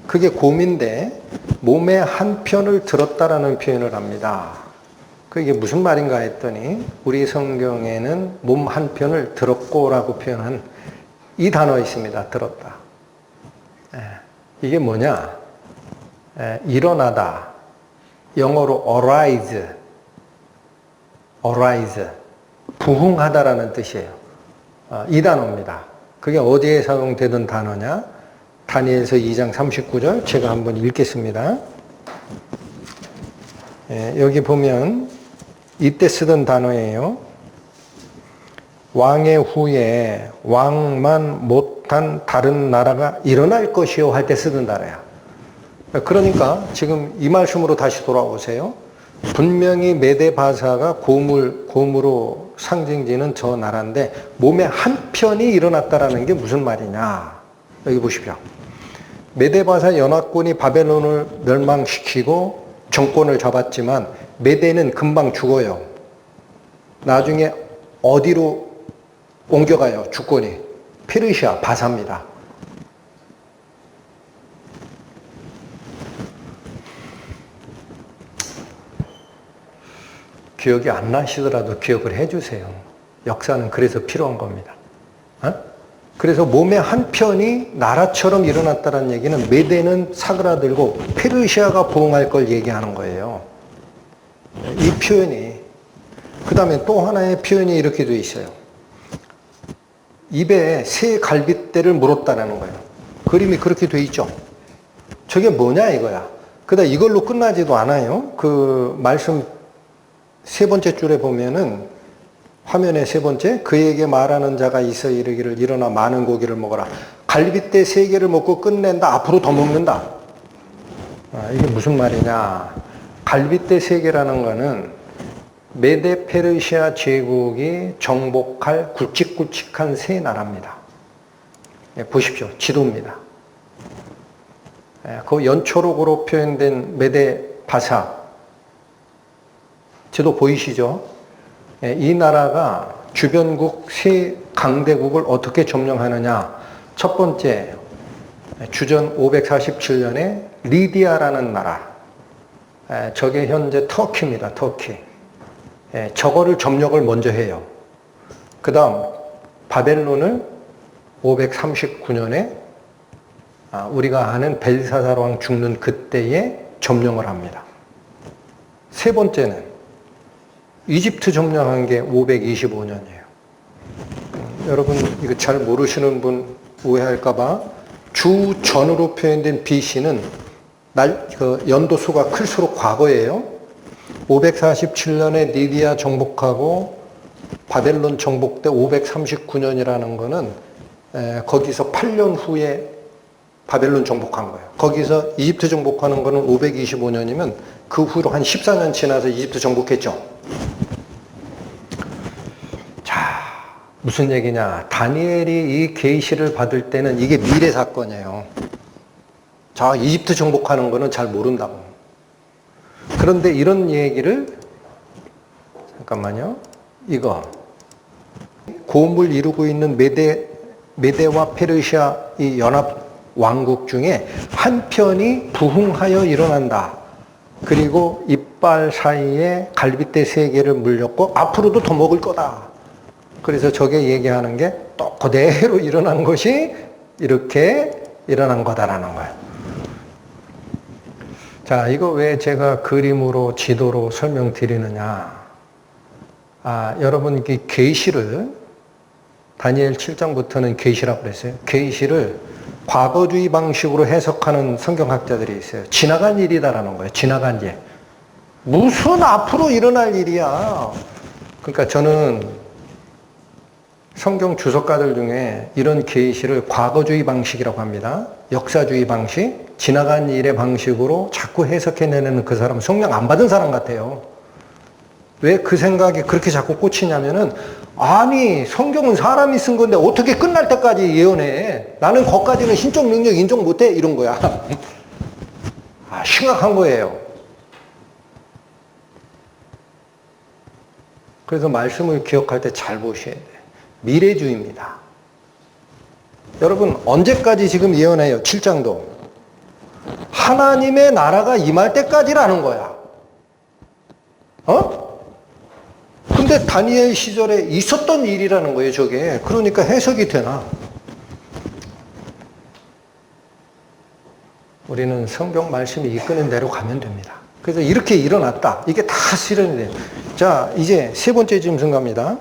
그게 곰인데 몸의 한편을 들었다라는 표현을 합니다. 그게 무슨 말인가 했더니 우리 성경에는 몸 한편을 들었고라고 표현한 이 단어 있습니다. 들었다. 이게 뭐냐? 일어나다. 영어로 arise. 부흥하다라는 뜻이에요. 이 단어입니다. 그게 어디에 사용되던 단어냐? 다니엘서 2장 39절 제가 한번 읽겠습니다. 여기 보면 이때 쓰던 단어예요. 왕의 후에 왕만 못한 다른 나라가 일어날 것이요 할 때 쓰던 단어야. 그러니까 지금 이 말씀으로 다시 돌아오세요. 분명히 메데바사가 곰으로 상징지는 저 나라인데 몸의 한편이 일어났다라는 게 무슨 말이냐. 여기 보십시오. 메데바사 연합군이 바벨론을 멸망시키고 정권을 잡았지만 메데는 금방 죽어요. 나중에 어디로 옮겨가요? 주권이. 페르시아, 바사입니다. 기억이 안 나시더라도 기억을 해주세요. 역사는 그래서 필요한 겁니다. 그래서 몸의 한편이 나라처럼 일어났다는 얘기는 메데는 사그라들고 페르시아가 부흥할 걸 얘기하는 거예요. 이 표현이. 그 다음에 또 하나의 표현이 이렇게 돼 있어요. 입에 새 갈빗대를 물었다라는 거예요. 그림이 그렇게 돼 있죠. 저게 뭐냐 이거야. 그다음 이걸로 끝나지도 않아요. 그 말씀 세 번째 줄에 보면은 화면의 세 번째, 그에게 말하는 자가 있어 이르기를 일어나 많은 고기를 먹어라. 갈빗대 3개를 먹고 끝낸다. 앞으로 더 먹는다. 이게 무슨 말이냐. 갈빗대 3개라는 거는 메데 페르시아 제국이 정복할 굵직굵직한 세 나라입니다. 보십시오. 지도입니다. 그 연초록으로 표현된 메데 바사 지도 보이시죠? 이 나라가 주변국 세 강대국을 어떻게 점령하느냐. 첫 번째, 주전 547년에 리디아라는 나라. 저게 현재 터키입니다. 터키. 저거를 점령을 먼저 해요. 그 다음 바벨론을 539년에 우리가 아는 벨사살 왕 죽는 그때에 점령을 합니다. 세 번째는 이집트 점령한 게 525년이에요. 여러분 이거 잘 모르시는 분 오해할까봐 주전으로 표현된 BC는 연도수가 클수록 과거예요. 547년에 리디아 정복하고 바벨론 정복 때 539년이라는 거는 거기서 8년 후에 바벨론 정복한 거예요. 거기서 이집트 정복하는 거는 525년이면 그 후로 한 14년 지나서 이집트 정복했죠. 자, 무슨 얘기냐. 다니엘이 이 계시를 받을 때는 이게 미래 사건이에요. 자, 이집트 정복하는 거는 잘 모른다고. 그런데 이런 얘기를, 잠깐만요. 이거. 곰을 이루고 있는 메데와 페르시아 이 연합 왕국 중에 한 편이 부흥하여 일어난다. 그리고 이빨 사이에 갈빗대 3개를 물렸고 앞으로도 더 먹을 거다. 그래서 저게 얘기하는 게 또 그대로 일어난 것이 이렇게 일어난 거다라는 거예요. 자, 이거 왜 제가 그림으로 지도로 설명드리느냐. 여러분 이 계시를 다니엘 7장부터는 계시라고 그랬어요. 계시를 과거주의 방식으로 해석하는 성경학자들이 있어요. 지나간 일이다라는 거예요. 지나간 일. 무슨 앞으로 일어날 일이야. 그러니까 저는 성경 주석가들 중에 이런 계시를 과거주의 방식이라고 합니다. 역사주의 방식, 지나간 일의 방식으로 자꾸 해석해내는 그 사람은 성령 안 받은 사람 같아요. 왜 그 생각이 그렇게 자꾸 꽂히냐면은, 아니 성경은 사람이 쓴 건데 어떻게 끝날 때까지 예언해. 나는 거기까지는 신적 능력 인정 못해. 이런 거야. 심각한 거예요. 그래서 말씀을 기억할 때 잘 보셔야 돼요. 미래주의입니다. 여러분 언제까지 지금 예언해요? 7장도. 하나님의 나라가 임할 때까지라는 거야. 근데 다니엘 시절에 있었던 일이라는 거예요, 저게. 그러니까 해석이 되나? 우리는 성경 말씀이 이끄는 대로 가면 됩니다. 그래서 이렇게 일어났다. 이게 다 실현이 돼요. 자, 이제 세 번째 짐승 갑니다.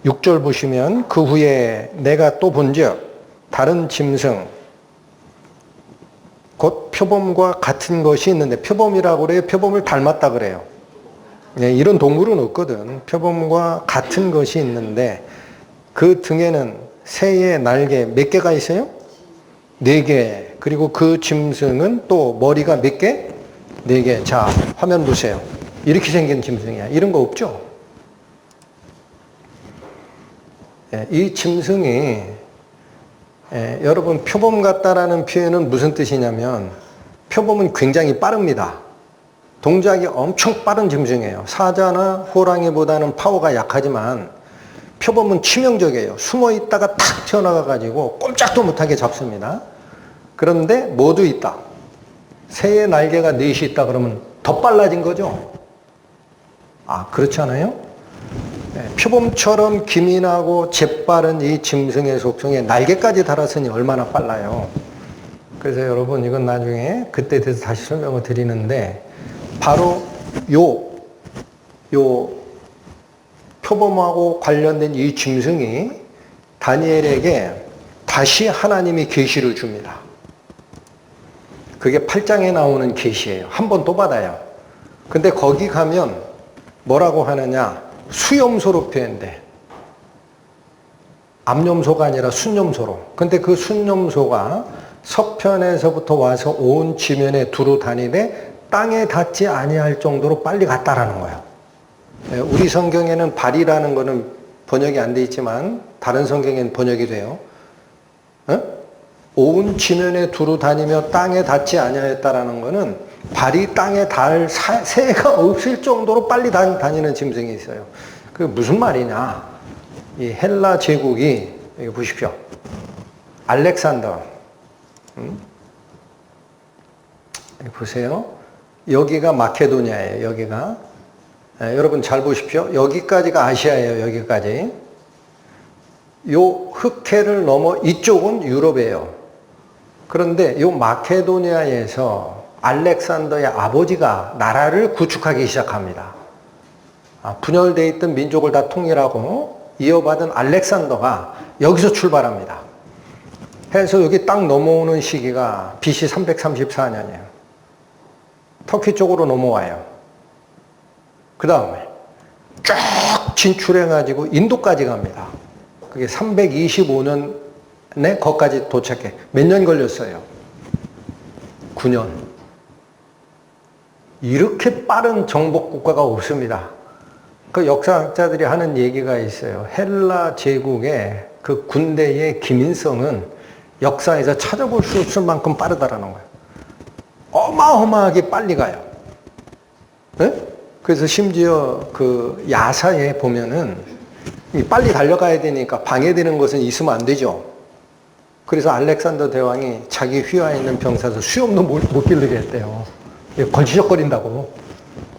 6절 보시면 그 후에 내가 또 본즉 다른 짐승 곧 표범과 같은 것이 있는데, 표범이라고 그래요? 표범을 닮았다 그래요? 네, 이런 동물은 없거든. 표범과 같은 것이 있는데 그 등에는 새의 날개 몇 개가 있어요? 4개. 그리고 그 짐승은 또 머리가 몇 개? 4개. 자, 화면 보세요. 이렇게 생긴 짐승이야. 이런 거 없죠? 이 짐승이 여러분 표범 같다라는 표현은 무슨 뜻이냐면, 표범은 굉장히 빠릅니다. 동작이 엄청 빠른 짐승이에요. 사자나 호랑이보다는 파워가 약하지만 표범은 치명적이에요. 숨어 있다가 탁 튀어나가 가지고 꼼짝도 못하게 잡습니다. 그런데 뭐도 있다. 새의 날개가 4시 있다 그러면 더 빨라진 거죠. 그렇지 않아요? 표범처럼 기민하고 재빠른 이 짐승의 속성에 날개까지 달았으니 얼마나 빨라요. 그래서 여러분 이건 나중에 그때 대해서 다시 설명을 드리는데, 바로 요 표범하고 관련된 이 짐승이 다니엘에게 다시 하나님이 계시를 줍니다. 그게 8장에 나오는 계시예요. 한 번 또 받아요. 근데 거기 가면 뭐라고 하느냐, 수염소로 표현돼. 암염소가 아니라 순염소로. 근데 그 순염소가 서편에서부터 와서 온 지면에 두루 다니되 땅에 닿지 아니할 정도로 빨리 갔다라는 거예요. 우리 성경에는 발이라는 거는 번역이 안 돼 있지만 다른 성경에는 번역이 돼요. 온 지면에 두루 다니며 땅에 닿지 아니하였다라는 거는 발이 땅에 닿을 새가 없을 정도로 빨리 다니는 짐승이 있어요. 그게 무슨 말이냐? 이 헬라 제국이, 여기 보십시오. 알렉산더. 여기 보세요. 여기가 마케도니아예요. 여기가. 여러분 잘 보십시오. 여기까지가 아시아예요. 여기까지. 요 흑해를 넘어 이쪽은 유럽이에요. 그런데 요 마케도니아에서 알렉산더의 아버지가 나라를 구축하기 시작합니다. 분열되어 있던 민족을 다 통일하고 이어받은 알렉산더가 여기서 출발합니다. 해서 여기 딱 넘어오는 시기가 BC 334년이에요. 터키 쪽으로 넘어와요. 그 다음에 쭉 진출해가지고 인도까지 갑니다. 그게 325년에 거기까지 도착해. 몇 년 걸렸어요? 9년. 이렇게 빠른 정복 국가가 없습니다. 그 역사학자들이 하는 얘기가 있어요. 헬라 제국의 그 군대의 기민성은 역사에서 찾아볼 수 없을 만큼 빠르다라는 거예요. 어마어마하게 빨리 가요. 네? 그래서 심지어 그 야사에 보면은 빨리 달려가야 되니까 방해되는 것은 있으면 안 되죠. 그래서 알렉산더 대왕이 자기 휘하에 있는 병사들 수염도 못 기르게 했대요. 걸치적거린다고.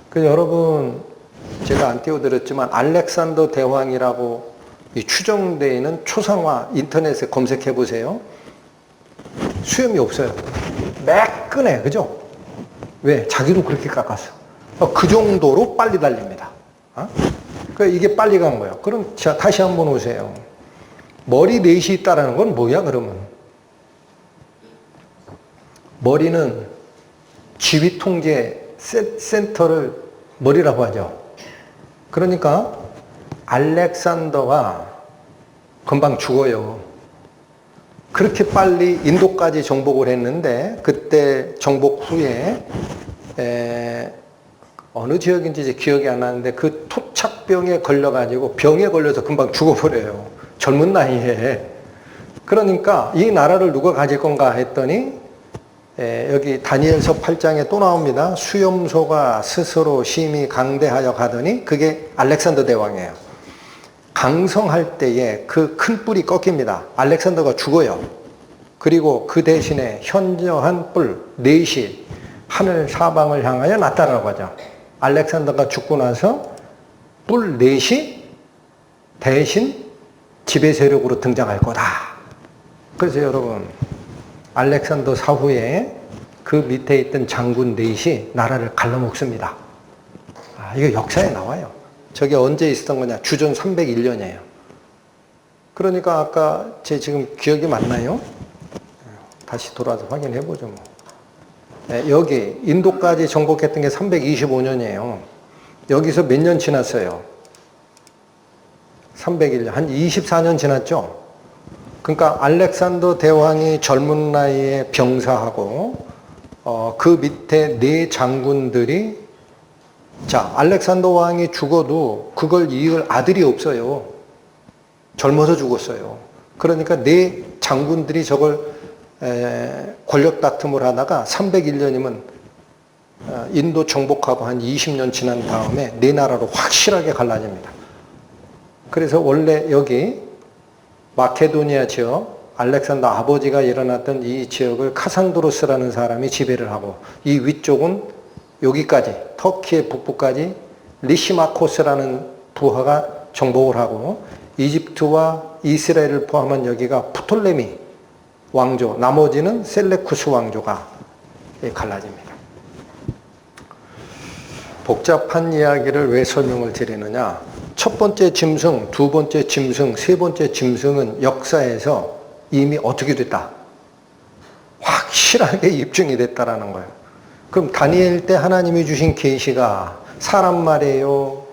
그래서 여러분 제가 안 띄워드렸지만 알렉산더 대왕이라고 추정되어 있는 초상화 인터넷에 검색해 보세요. 수염이 없어요. 매끈해, 그죠? 왜? 자기도 그렇게 깎았어. 그 정도로 빨리 달립니다. 그러니까 이게 빨리 간 거예요. 그럼 자, 다시 한번 오세요. 머리 넷이 있다라는 건 뭐야, 그러면? 머리는 지휘통제 센터를 머리라고 하죠. 그러니까 알렉산더가 금방 죽어요. 그렇게 빨리 인도까지 정복을 했는데 그때 정복 후에 어느 지역인지 이제 기억이 안 나는데 그 토착병에 걸려가지고 병에 걸려서 금방 죽어버려요. 젊은 나이에. 그러니까 이 나라를 누가 가질 건가 했더니 여기 다니엘서 8장에 또 나옵니다. 수염소가 스스로 심히 강대하여 가더니 그게 알렉산더 대왕이에요. 강성할 때에 그 큰 뿔이 꺾입니다. 알렉산더가 죽어요. 그리고 그 대신에 현저한 뿔, 넷이 하늘 사방을 향하여 나타나라고 하죠. 알렉산더가 죽고 나서 뿔 넷이 대신 지배 세력으로 등장할 거다. 그래서 여러분, 알렉산더 사후에 그 밑에 있던 장군 넷이 나라를 갈라먹습니다. 이거 역사에 나와요. 저게 언제 있었던 거냐? 주전 301년이에요. 그러니까 아까 제 지금 기억이 맞나요? 다시 돌아서 확인해 보죠. 여기 인도까지 정복했던 게 325년이에요. 여기서 몇 년 지났어요? 301년. 한 24년 지났죠? 그러니까 알렉산더 대왕이 젊은 나이에 병사하고 그 밑에 네 장군들이 자, 알렉산더 왕이 죽어도 그걸 이을 아들이 없어요. 젊어서 죽었어요. 그러니까 네 장군들이 저걸 권력 다툼을 하다가 301년이면 인도 정복하고 한 20년 지난 다음에 네 나라로 확실하게 갈라집니다. 그래서 원래 여기 마케도니아 지역, 알렉산더 아버지가 일어났던 이 지역을 카산드로스라는 사람이 지배를 하고 이 위쪽은 여기까지 터키의 북부까지 리시마코스라는 부하가 정복을 하고 이집트와 이스라엘을 포함한 여기가 프톨레미 왕조, 나머지는 셀레쿠스 왕조가 갈라집니다. 복잡한 이야기를 왜 설명을 드리느냐? 첫 번째 짐승, 두 번째 짐승, 세 번째 짐승은 역사에서 이미 어떻게 됐다? 확실하게 입증이 됐다라는 거예요. 그럼 다니엘 때 하나님이 주신 계시가 사람 말이에요?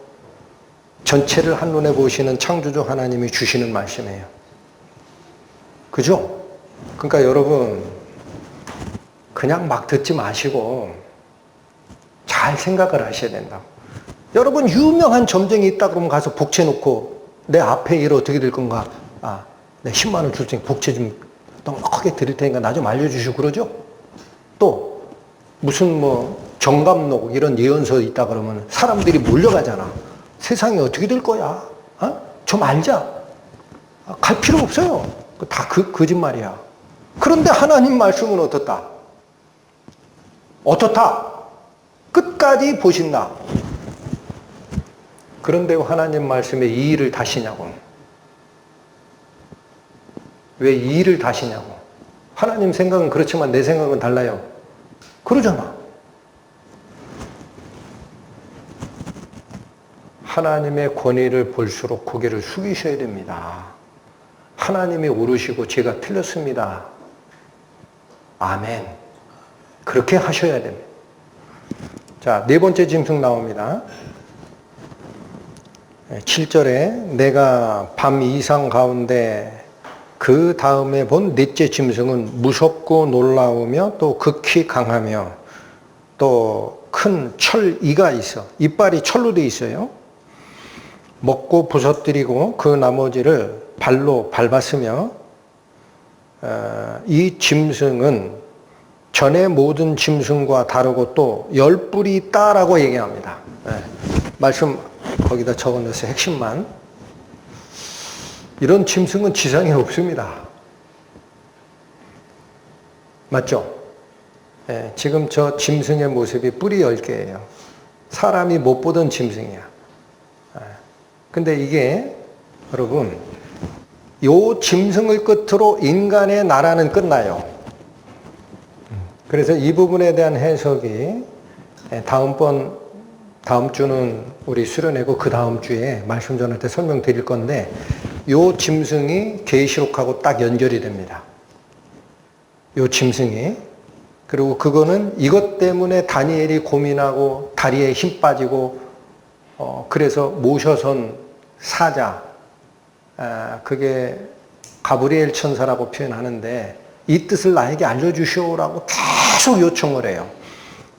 전체를 한눈에 보시는 창조주 하나님이 주시는 말씀이에요. 그죠? 그러니까 여러분 그냥 막 듣지 마시고 잘 생각을 하셔야 된다고. 여러분 유명한 점쟁이 있다 그러면 가서 복채 놓고 내 앞에 일 어떻게 될 건가? 내 10만 원 줄 테니까 복채 좀 넉넉하게 드릴 테니까 나 좀 알려주시고 그러죠? 또 무슨 정감록 이런 예언서 있다 그러면 사람들이 몰려가잖아. 세상이 어떻게 될 거야? 좀 알자. 갈 필요 없어요. 다 거짓말이야. 그런데 하나님 말씀은 어떻다? 어떻다? 끝까지 보신다. 그런데 하나님 말씀에 이 일을 다시냐고. 왜 이 일을 다시냐고. 하나님 생각은 그렇지만 내 생각은 달라요. 그러잖아. 하나님의 권위를 볼수록 고개를 숙이셔야 됩니다. 하나님이 옳으시고 제가 틀렸습니다. 아멘. 그렇게 하셔야 됩니다. 자, 네 번째 짐승 나옵니다. 7절에 내가 밤 이상 가운데 그 다음에 본 넷째 짐승은 무섭고 놀라우며 또 극히 강하며 또 큰 철이가 있어. 이빨이 철로 돼 있어요. 먹고 부서뜨리고 그 나머지를 발로 밟았으며 이 짐승은 전의 모든 짐승과 다르고 또 10뿔이 있다라고 얘기합니다. 말씀 거기다 적어놨어요. 핵심만. 이런 짐승은 지상에 없습니다. 맞죠? 지금 저 짐승의 모습이 뿔이 10개예요. 사람이 못 보던 짐승이야. 근데 이게 여러분 요 짐승을 끝으로 인간의 나라는 끝나요. 그래서 이 부분에 대한 해석이 다음 주는 우리 수련회고 그 다음 주에 말씀 전할 때 설명드릴 건데 요 짐승이 계시록하고 딱 연결이 됩니다. 요 짐승이. 그리고 그거는 이것 때문에 다니엘이 고민하고 다리에 힘 빠지고 그래서 모셔선 사자, 그게 가브리엘 천사라고 표현하는데 이 뜻을 나에게 알려주시오라고 계속 요청을 해요.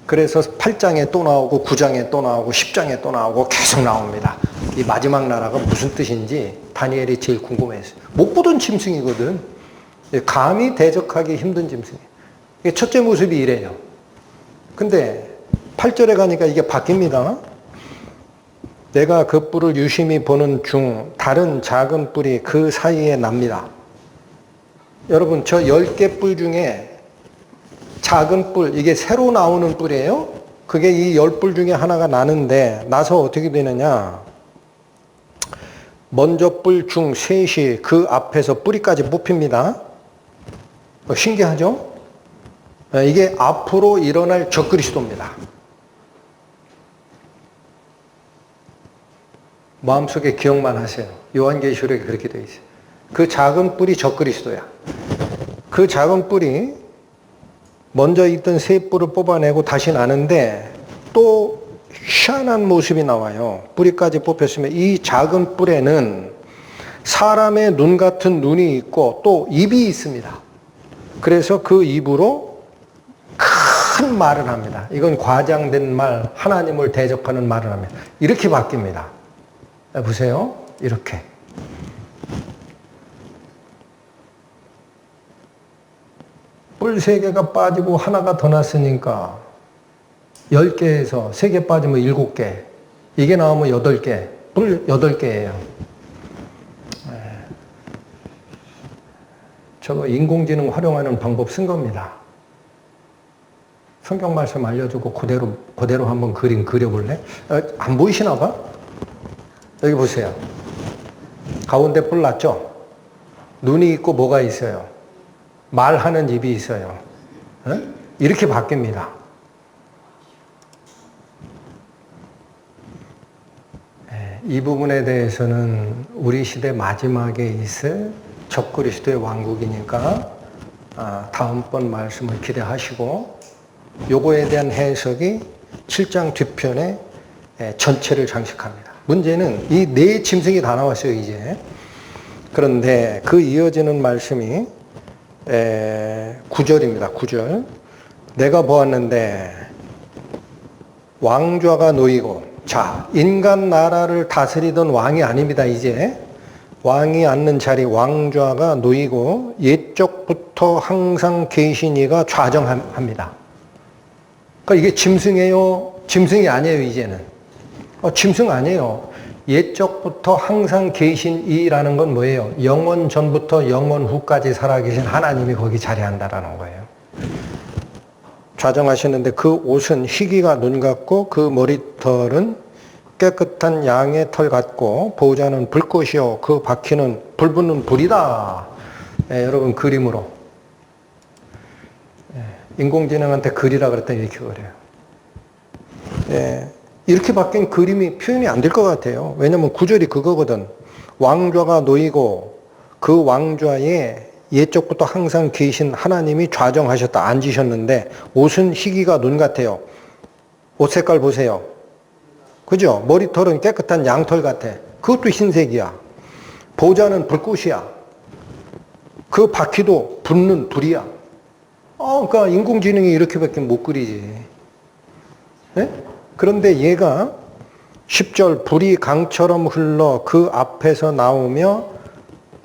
그래서 8장에 또 나오고 9장에 또 나오고 10장에 또 나오고 계속 나옵니다. 이 마지막 나라가 무슨 뜻인지 다니엘이 제일 궁금해했어요. 못 보던 짐승이거든. 감히 대적하기 힘든 짐승이에요. 첫째 모습이 이래요. 근데 8절에 가니까 이게 바뀝니다. 내가 그 뿔을 유심히 보는 중 다른 작은 뿔이 그 사이에 납니다. 여러분 저 10개 뿔 중에 작은 뿔, 이게 새로 나오는 뿔이에요. 그게 이 10뿔 중에 하나가 나는데 나서 어떻게 되느냐. 먼저 뿔 중 셋이 그 앞에서 뿌리까지 뽑힙니다. 신기하죠? 이게 앞으로 일어날 적그리스도입니다. 마음속에 기억만 하세요. 요한계시록에 그렇게 되어 있어요. 그 작은 뿔이 적그리스도야. 그 작은 뿔이 먼저 있던 새 뿔을 뽑아내고 다시 나는데 또 희한한 모습이 나와요. 뿌리까지 뽑혔으면 이 작은 뿔에는 사람의 눈 같은 눈이 있고 또 입이 있습니다. 그래서 그 입으로 큰 말을 합니다. 이건 과장된 말, 하나님을 대적하는 말을 합니다. 이렇게 바뀝니다. 보세요. 이렇게. 뿔 3개가 빠지고 하나가 더 났으니까 10개에서 3개 빠지면 7개. 이게 나오면 8개. 뿔 8개예요. 저거 인공지능 활용하는 방법 쓴 겁니다. 성경 말씀 알려주고 그대로 한번 그림 그려볼래? 안 보이시나 봐? 여기 보세요. 가운데 뿔 났죠? 눈이 있고 뭐가 있어요? 말하는 입이 있어요. 이렇게 바뀝니다. 이 부분에 대해서는 우리 시대 마지막에 있을 적그리스도의 왕국이니까 다음번 말씀을 기대하시고 요거에 대한 해석이 7장 뒤편에 전체를 장식합니다. 문제는 이 4 짐승이 다 나왔어요, 이제. 그런데 그 이어지는 말씀이 9절입니다. 9절. 내가 보았는데 왕좌가 놓이고, 자, 인간 나라를 다스리던 왕이 아닙니다, 이제. 왕이 앉는 자리, 왕좌가 놓이고 옛적부터 항상 계신 이가 좌정합니다. 그러니까 이게 짐승이에요? 짐승이 아니에요, 이제는. 짐승 아니에요. 옛적부터 항상 계신 이라는 건 뭐예요? 영원 전부터 영원 후까지 살아계신 하나님이 거기 자리한다라는 거예요. 좌정하시는데 그 옷은 희기가 눈 같고 그 머리털은 깨끗한 양의 털 같고 보좌는 불꽃이요 그 바퀴는 불붙는 불이다. 여러분 그림으로. 인공지능한테 그리라 그랬더니 이렇게 그래요. 이렇게 바뀐 그림이 표현이 안 될 것 같아요. 왜냐면 9절이 그거거든. 왕좌가 놓이고 그 왕좌에 옛적부터 항상 계신 하나님이 좌정하셨다. 앉으셨는데 옷은 희기가 눈 같아요. 옷 색깔 보세요. 그죠? 머리털은 깨끗한 양털 같아. 그것도 흰색이야. 보좌는 불꽃이야. 그 바퀴도 붙는 불이야. 그러니까 인공지능이 이렇게밖에 못 그리지. 네? 그런데 얘가 10절 불이 강처럼 흘러 그 앞에서 나오며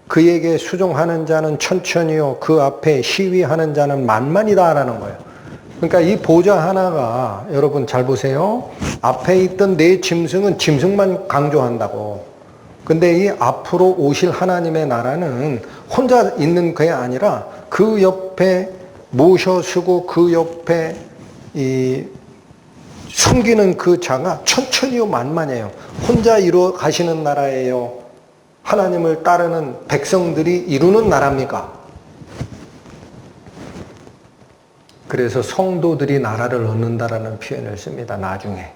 그에게 수종하는 자는 천천히요 그 앞에 시위하는 자는 만만이다라는 거예요. 그러니까 이 보좌 하나가 여러분 잘 보세요. 앞에 있던 4 짐승은 짐승만 강조한다고. 근데 이 앞으로 오실 하나님의 나라는 혼자 있는 게 아니라 그 옆에 모셔 쓰고 그 옆에 이 섬기는 그 자가 천천히요 만만해요. 혼자 이루어 가시는 나라예요? 하나님을 따르는 백성들이 이루는 나라입니까? 그래서 성도들이 나라를 얻는다라는 표현을 씁니다. 나중에.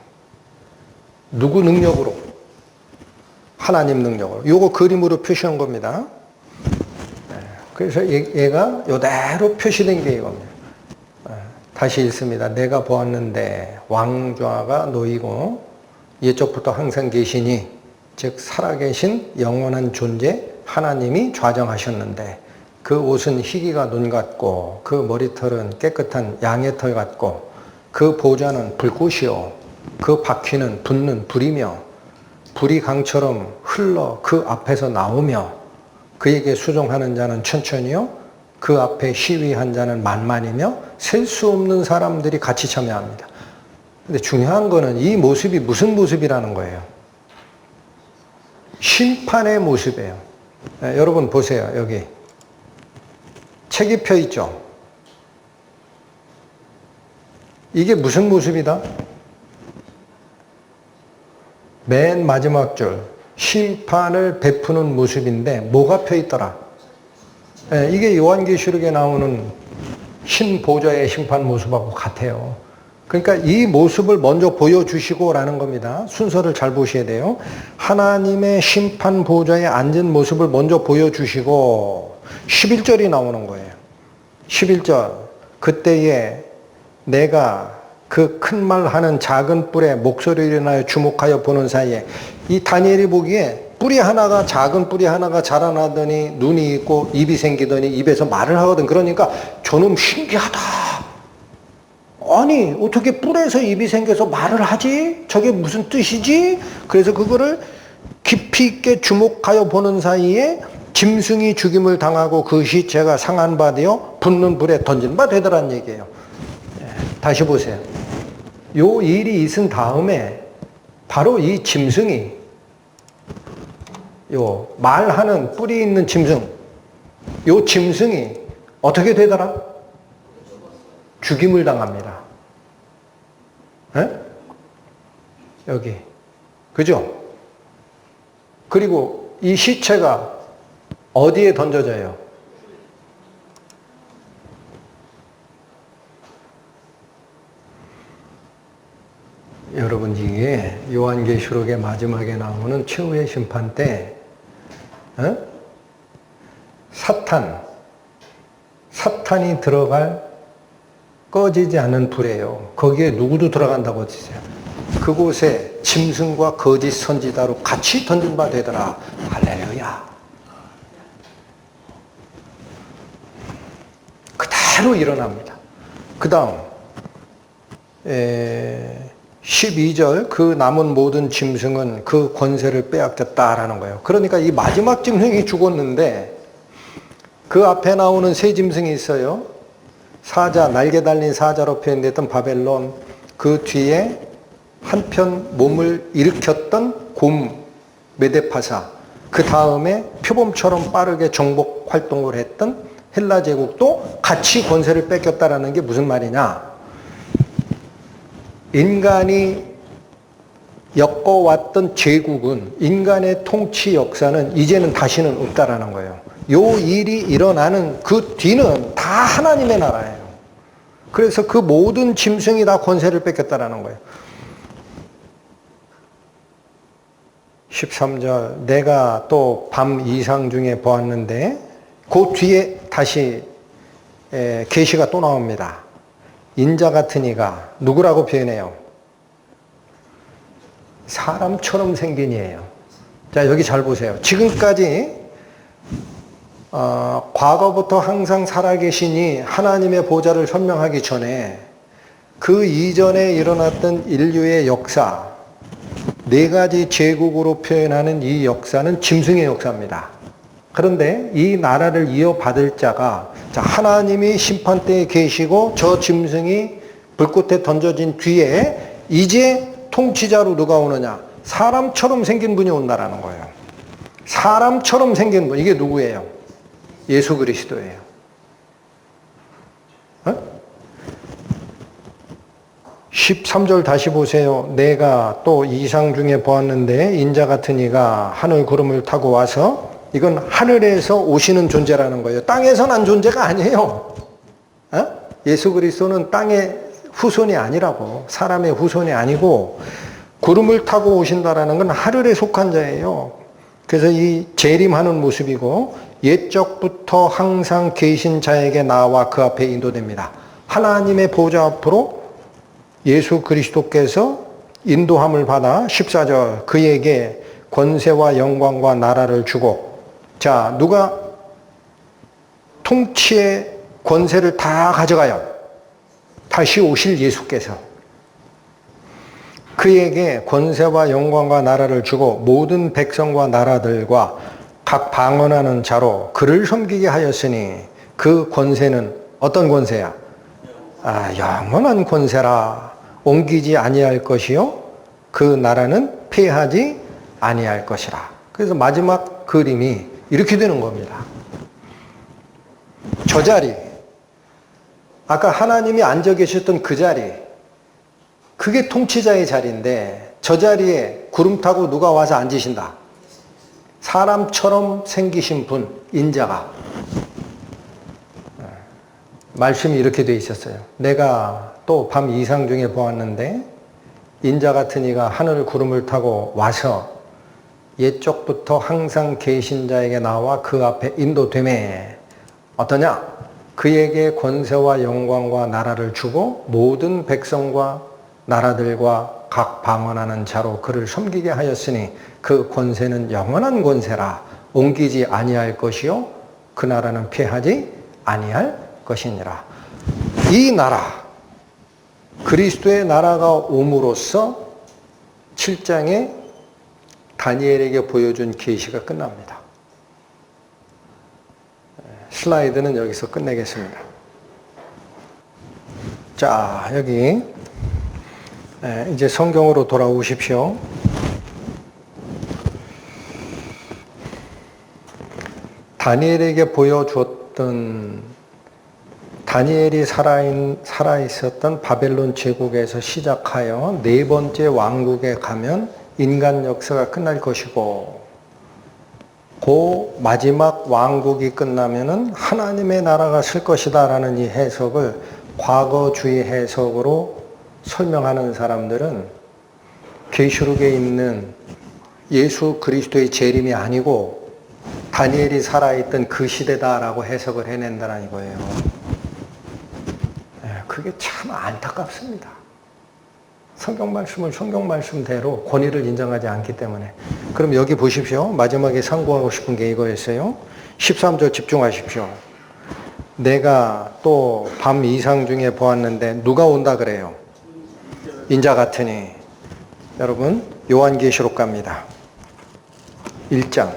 누구 능력으로? 하나님 능력으로. 요거 그림으로 표시한 겁니다. 그래서 얘가 요대로 표시된 게 이겁니다. 다시 읽습니다. 내가 보았는데 왕좌가 놓이고 예적부터 항상 계시니 즉 살아계신 영원한 존재 하나님이 좌정하셨는데 그 옷은 희기가 눈 같고 그 머리털은 깨끗한 양의 털 같고 그 보좌는 불꽃이요 그 바퀴는 붙는 불이며 불이 강처럼 흘러 그 앞에서 나오며 그에게 수종하는 자는 천천히요 그 앞에 시위한 자는 만만이며 셀 수 없는 사람들이 같이 참여합니다. 근데 중요한 거는 이 모습이 무슨 모습이라는 거예요. 심판의 모습이에요. 네, 여러분 보세요. 여기 책이 펴 있죠. 이게 무슨 모습이다? 맨 마지막 줄 심판을 베푸는 모습인데 뭐가 펴 있더라? 네, 이게 요한계시록에 나오는 흰 보좌의 심판 모습하고 같아요. 그러니까 이 모습을 먼저 보여주시고 라는 겁니다. 순서를 잘 보셔야 돼요. 하나님의 심판 보좌에 앉은 모습을 먼저 보여주시고 11절이 나오는 거예요. 11절 그때에 내가 그 큰 말 하는 작은 뿔에 목소리를 내어 주목하여 보는 사이에 이 다니엘이 보기에 뿌리 하나가 작은 뿌리 하나가 자라나더니 눈이 있고 입이 생기더니 입에서 말을 하거든. 그러니까 저놈 신기하다. 아니 어떻게 뿔에서 입이 생겨서 말을 하지? 저게 무슨 뜻이지? 그래서 그거를 깊이 있게 주목하여 보는 사이에 짐승이 죽임을 당하고 그 시체가 상한 바 되어 붙는 불에 던진 바 되더란 얘기예요. 다시 보세요. 요 일이 있은 다음에 바로 이 짐승이 요 말하는 뿔이 있는 짐승 요 짐승이 어떻게 되더라? 죽임을 당합니다. 에? 여기 그죠? 그리고 이 시체가 어디에 던져져요? 여러분 이게 요한계시록의 마지막에 나오는 최후의 심판 때 사탄이 들어갈 꺼지지 않은 불이에요. 거기에 누구도 들어간다고 하세요. 그곳에 짐승과 거짓 선지자로 같이 던진 바 되더라. 할렐루야. 그대로 일어납니다. 그 다음 12절 그 남은 모든 짐승은 그 권세를 빼앗겼다라는 거예요. 그러니까 이 마지막 짐승이 죽었는데 그 앞에 나오는 새 짐승이 있어요. 사자, 날개 달린 사자로 표현됐던 바벨론, 그 뒤에 한편 몸을 일으켰던 곰 메데파사, 그 다음에 표범처럼 빠르게 정복 활동을 했던 헬라 제국도 같이 권세를 뺏겼다라는 게 무슨 말이냐? 인간이 엮어왔던 제국은 인간의 통치 역사는 이제는 다시는 없다라는 거예요. 요 일이 일어나는 그 뒤는 다 하나님의 나라예요. 그래서 그 모든 짐승이 다 권세를 뺏겼다라는 거예요. 13절 내가 또 밤 이상 중에 보았는데 그 뒤에 다시 계시가 또 나옵니다. 인자 같은 이가 누구라고 표현해요? 사람처럼 생긴 이에요. 자, 여기 잘 보세요. 지금까지 과거부터 항상 살아계시니 하나님의 보좌를 설명하기 전에 그 이전에 일어났던 인류의 역사, 네 가지 제국으로 표현하는 이 역사는 짐승의 역사입니다. 그런데 이 나라를 이어받을 자가 하나님이 심판대에 계시고 저 짐승이 불꽃에 던져진 뒤에 이제 통치자로 누가 오느냐? 사람처럼 생긴 분이 온다라는 거예요. 사람처럼 생긴 분, 이게 누구예요? 예수 그리스도예요. 13절 다시 보세요. 내가 또 이상 중에 보았는데 인자 같은 이가 하늘 구름을 타고 와서, 이건 하늘에서 오시는 존재라는 거예요. 땅에서 난 존재가 아니에요. 예수 그리스도는 땅의 후손이 아니라고. 사람의 후손이 아니고 구름을 타고 오신다라는 건 하늘에 속한 자예요. 그래서 이 재림하는 모습이고, 옛적부터 항상 계신 자에게 나와 그 앞에 인도됩니다. 하나님의 보좌 앞으로 예수 그리스도께서 인도함을 받아 14절 그에게 권세와 영광과 나라를 주고, 자, 누가 통치의 권세를 다 가져가요? 다시 오실 예수께서 그에게 권세와 영광과 나라를 주고 모든 백성과 나라들과 각 방언하는 자로 그를 섬기게 하였으니, 그 권세는 어떤 권세야? 영원한 권세라. 옮기지 아니할 것이요 그 나라는 패하지 아니할 것이라. 그래서 마지막 그림이 이렇게 되는 겁니다. 저 자리, 아까 하나님이 앉아 계셨던 그 자리, 그게 통치자의 자리인데, 저 자리에 구름 타고 누가 와서 앉으신다. 사람처럼 생기신 분, 인자가. 말씀이 이렇게 돼 있었어요. 내가 또 밤 이상 중에 보았는데 인자 같은 이가 하늘 구름을 타고 와서 옛적부터 항상 계신 자에게 나와 그 앞에 인도되매. 어떠냐? 그에게 권세와 영광과 나라를 주고 모든 백성과 나라들과 각 방언하는 자로 그를 섬기게 하였으니, 그 권세는 영원한 권세라. 옮기지 아니할 것이요 그 나라는 패하지 아니할 것이니라. 이 나라, 그리스도의 나라가 옴으로써 7장에 다니엘에게 보여준 계시가 끝납니다. 슬라이드는 여기서 끝내겠습니다. 자, 여기 이제 성경으로 돌아오십시오. 다니엘에게 보여주었던, 다니엘이 살아있었던 바벨론 제국에서 시작하여 네 번째 왕국에 가면 인간 역사가 끝날 것이고, 그 마지막 왕국이 끝나면은 하나님의 나라가 쓸 것이다 라는 이 해석을 과거주의 해석으로 설명하는 사람들은 계시록에 있는 예수 그리스도의 재림이 아니고 다니엘이 살아있던 그 시대다라고 해석을 해낸다는 거예요. 그게 참 안타깝습니다. 성경 말씀을 성경 말씀대로 권위를 인정하지 않기 때문에. 그럼 여기 보십시오. 마지막에 상고하고 싶은 게 이거였어요. 13절 집중하십시오. 내가 또 밤 이상 중에 보았는데 누가 온다 그래요? 인자 같으니. 여러분, 요한계시록 갑니다. 1장.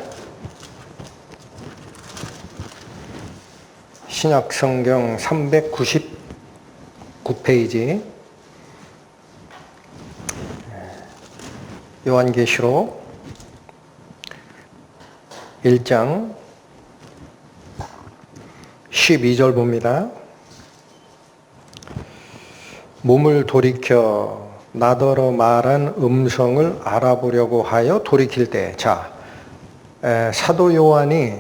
신약성경 399페이지. 요한계시록 1장 12절 봅니다. 몸을 돌이켜 나더러 말한 음성을 알아보려고 하여 돌이킬 때, 자, 사도 요한이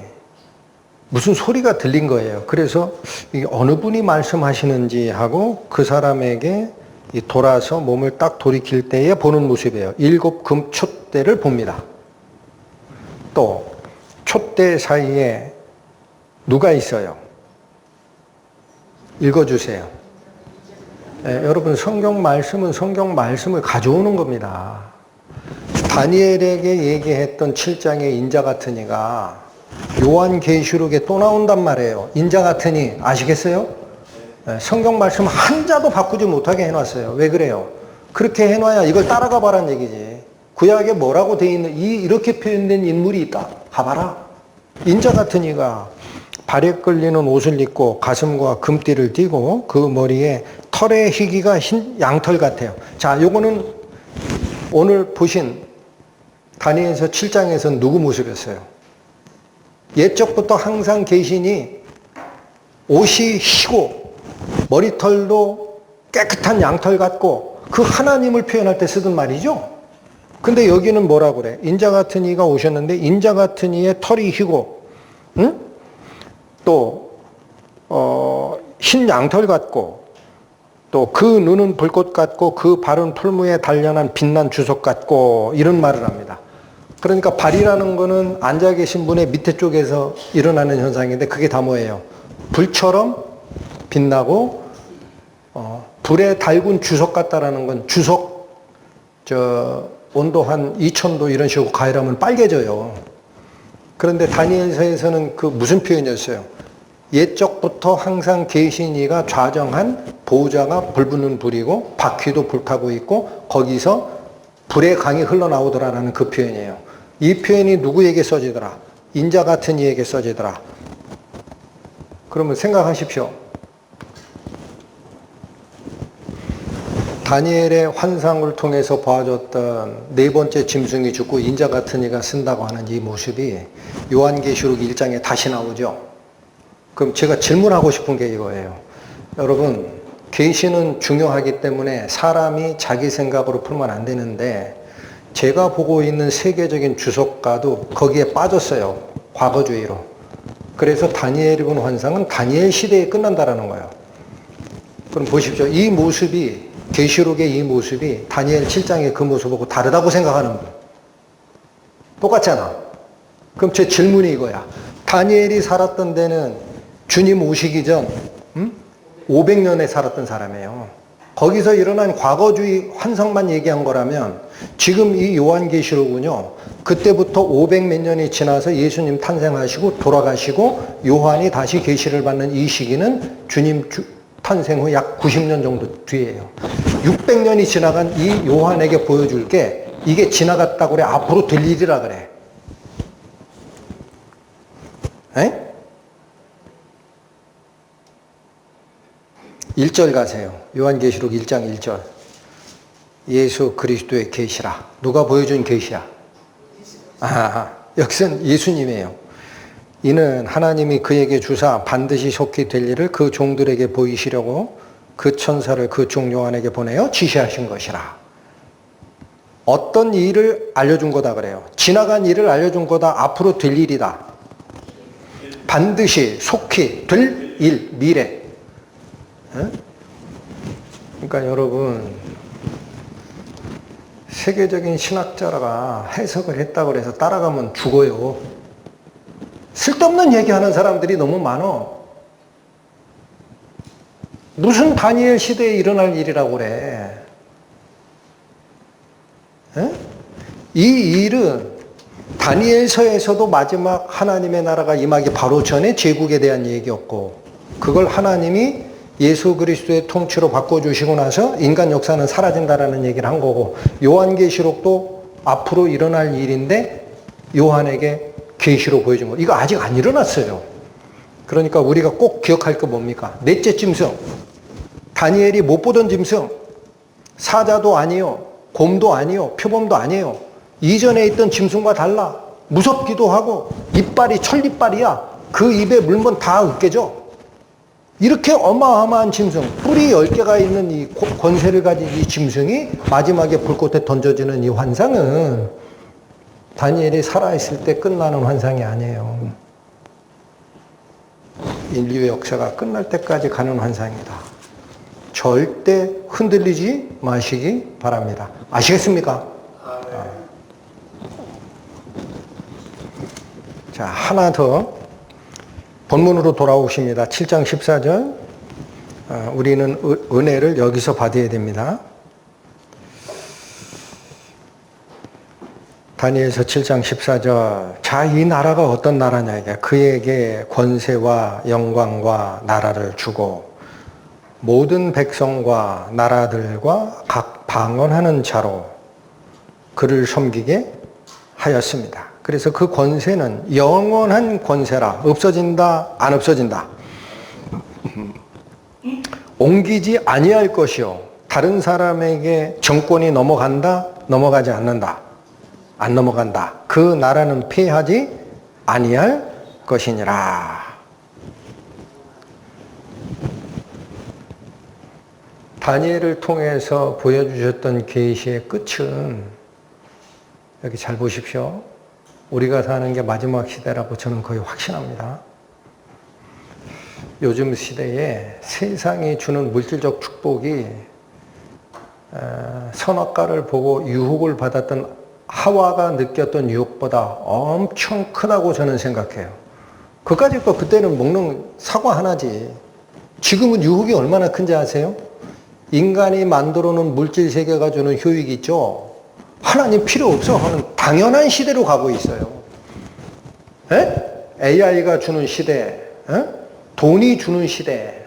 무슨 소리가 들린 거예요. 그래서 이게 어느 분이 말씀하시는지 하고 그 사람에게 돌아서 몸을 딱 돌이킬 때에 보는 모습이에요. 7금 촛대를 봅니다. 또 촛대 사이에 누가 있어요? 읽어주세요. 여러분, 성경 말씀은 성경 말씀을 가져오는 겁니다. 다니엘에게 얘기했던 7장의 인자 같은 이가 요한계시록에 또 나온단 말이에요. 인자 같은 이 아시겠어요? 성경 말씀 한자도 바꾸지 못하게 해놨어요. 왜 그래요? 그렇게 해놔야 이걸 따라가 봐라는 얘기지. 구약에 뭐라고 돼 있는, 이렇게 표현된 인물이 있다. 가봐라. 인자 같은 이가 발에 끌리는 옷을 입고 가슴과 금띠를 띠고 그 머리에 털의 희기가 흰 양털 같아요. 자, 요거는 오늘 보신 다니엘서 7장에서 누구 모습이었어요? 옛적부터 항상 계시니 옷이 희고 머리털도 깨끗한 양털 같고 그 하나님을 표현할 때 쓰던 말이죠. 근데 여기는 뭐라 그래? 인자 같은 이가 오셨는데 인자 같은 이의 털이 희고, 응? 또 흰 양털 같고, 또 그 눈은 불꽃 같고 그 발은 풀무에 단련한 빛난 주석 같고, 이런 말을 합니다. 그러니까 발이라는 거는 앉아 계신 분의 밑에 쪽에서 일어나는 현상인데 그게 다 뭐예요? 불처럼 빛나고 불에 달군 주석 같다라는 건 주석 온도 한 2000도 이런 식으로 가열하면 빨개져요. 그런데 다니엘서에서는 그 무슨 표현이었어요? 옛적부터 항상 계신 이가 좌정한 보호자가 불붙는 불이고 바퀴도 불타고 있고 거기서 불의 강이 흘러나오더라라는 그 표현이에요. 이 표현이 누구에게 써지더라? 인자 같은 이에게 써지더라. 그러면 생각하십시오. 다니엘의 환상을 통해서 보아줬던 네 번째 짐승이 죽고 인자 같은 이가 쓴다고 하는 이 모습이 요한계시록 1장에 다시 나오죠. 그럼 제가 질문하고 싶은 게 이거예요. 여러분, 계시는 중요하기 때문에 사람이 자기 생각으로 풀면 안 되는데 제가 보고 있는 세계적인 주석가도 거기에 빠졌어요. 과거주의로. 그래서 다니엘이 본 환상은 다니엘 시대에 끝난다라는 거예요. 그럼 보십시오. 이 모습이, 계시록의 이 모습이 다니엘 7장의 그 모습하고 다르다고 생각하는 분. 똑같잖아. 그럼 제 질문이 이거야. 다니엘이 살았던 데는 주님 오시기 전 500년에 살았던 사람이에요. 거기서 일어난 과거주의 환상만 얘기한 거라면 지금 이 요한계시록은요. 그때부터 500 몇 년이 지나서 예수님 탄생하시고 돌아가시고 요한이 다시 계시를 받는 이 시기는 주님 탄생 후 약 90년 정도 뒤에요. 600년이 지나간 이 요한에게 보여줄 게 이게 지나갔다고 그래. 앞으로 될 일이라 그래. 에? 1절 가세요. 요한계시록 1장 1절. 예수 그리스도의 계시라. 누가 보여준 계시야? 여기서는 예수님이에요. 이는 하나님이 그에게 주사 반드시 속히 될 일을 그 종들에게 보이시려고 그 천사를 그 종 요한에게 보내어 지시하신 것이라. 어떤 일을 알려준 거다 그래요. 지나간 일을 알려준 거다. 앞으로 될 일이다. 반드시 속히 될 일, 미래. 그러니까 여러분, 세계적인 신학자가 해석을 했다고 해서 따라가면 죽어요. 쓸데없는 얘기하는 사람들이 너무 많어. 무슨 다니엘 시대에 일어날 일이라고 그래. 이 일은 다니엘서에서도 마지막 하나님의 나라가 임하기 바로 전에 제국에 대한 얘기였고, 그걸 하나님이 예수 그리스도의 통치로 바꿔주시고 나서 인간 역사는 사라진다라는 얘기를 한 거고, 요한계시록도 앞으로 일어날 일인데 요한에게 계시로 보여준 거. 이거 아직 안 일어났어요. 그러니까 우리가 꼭 기억할 게 뭡니까? 넷째 짐승. 다니엘이 못 보던 짐승. 사자도 아니요. 곰도 아니요. 표범도 아니에요. 이전에 있던 짐승과 달라. 무섭기도 하고 이빨이 철이빨이야. 그 입에 물면 다 으깨져. 이렇게 어마어마한 짐승, 뿔이 10개가 있는 이 권세를 가진 이 짐승이 마지막에 불꽃에 던져지는 이 환상은 다니엘이 살아있을 때 끝나는 환상이 아니에요. 인류의 역사가 끝날 때까지 가는 환상이다. 절대 흔들리지 마시기 바랍니다. 아시겠습니까? 자, 하나 더. 본문으로 돌아오십니다. 7장 14절. 우리는 은혜를 여기서 받아야 됩니다. 다니엘서 7장 14절. 자, 이 나라가 어떤 나라냐 이게. 그에게 권세와 영광과 나라를 주고 모든 백성과 나라들과 각 방언하는 자로 그를 섬기게 하였습니다. 그래서 그 권세는 영원한 권세라. 없어진다, 안 없어진다. 옮기지 아니할 것이요. 다른 사람에게 정권이 넘어간다, 넘어가지 않는다. 안 넘어간다. 그 나라는 폐하지 아니할 것이니라. 다니엘을 통해서 보여주셨던 계시의 끝은 여기 잘 보십시오. 우리가 사는 게 마지막 시대라고 저는 거의 확신합니다. 요즘 시대에 세상이 주는 물질적 축복이 선악과를 보고 유혹을 받았던 하와가 느꼈던 유혹보다 엄청 크다고 저는 생각해요. 그까짓 거 그때는 먹는 사과 하나지. 지금은 유혹이 얼마나 큰지 아세요? 인간이 만들어 놓은 물질 세계가 주는 효익이 있죠. 하나님 필요 없어 하는 당연한 시대로 가고 있어요. AI가 주는 시대, 돈이 주는 시대,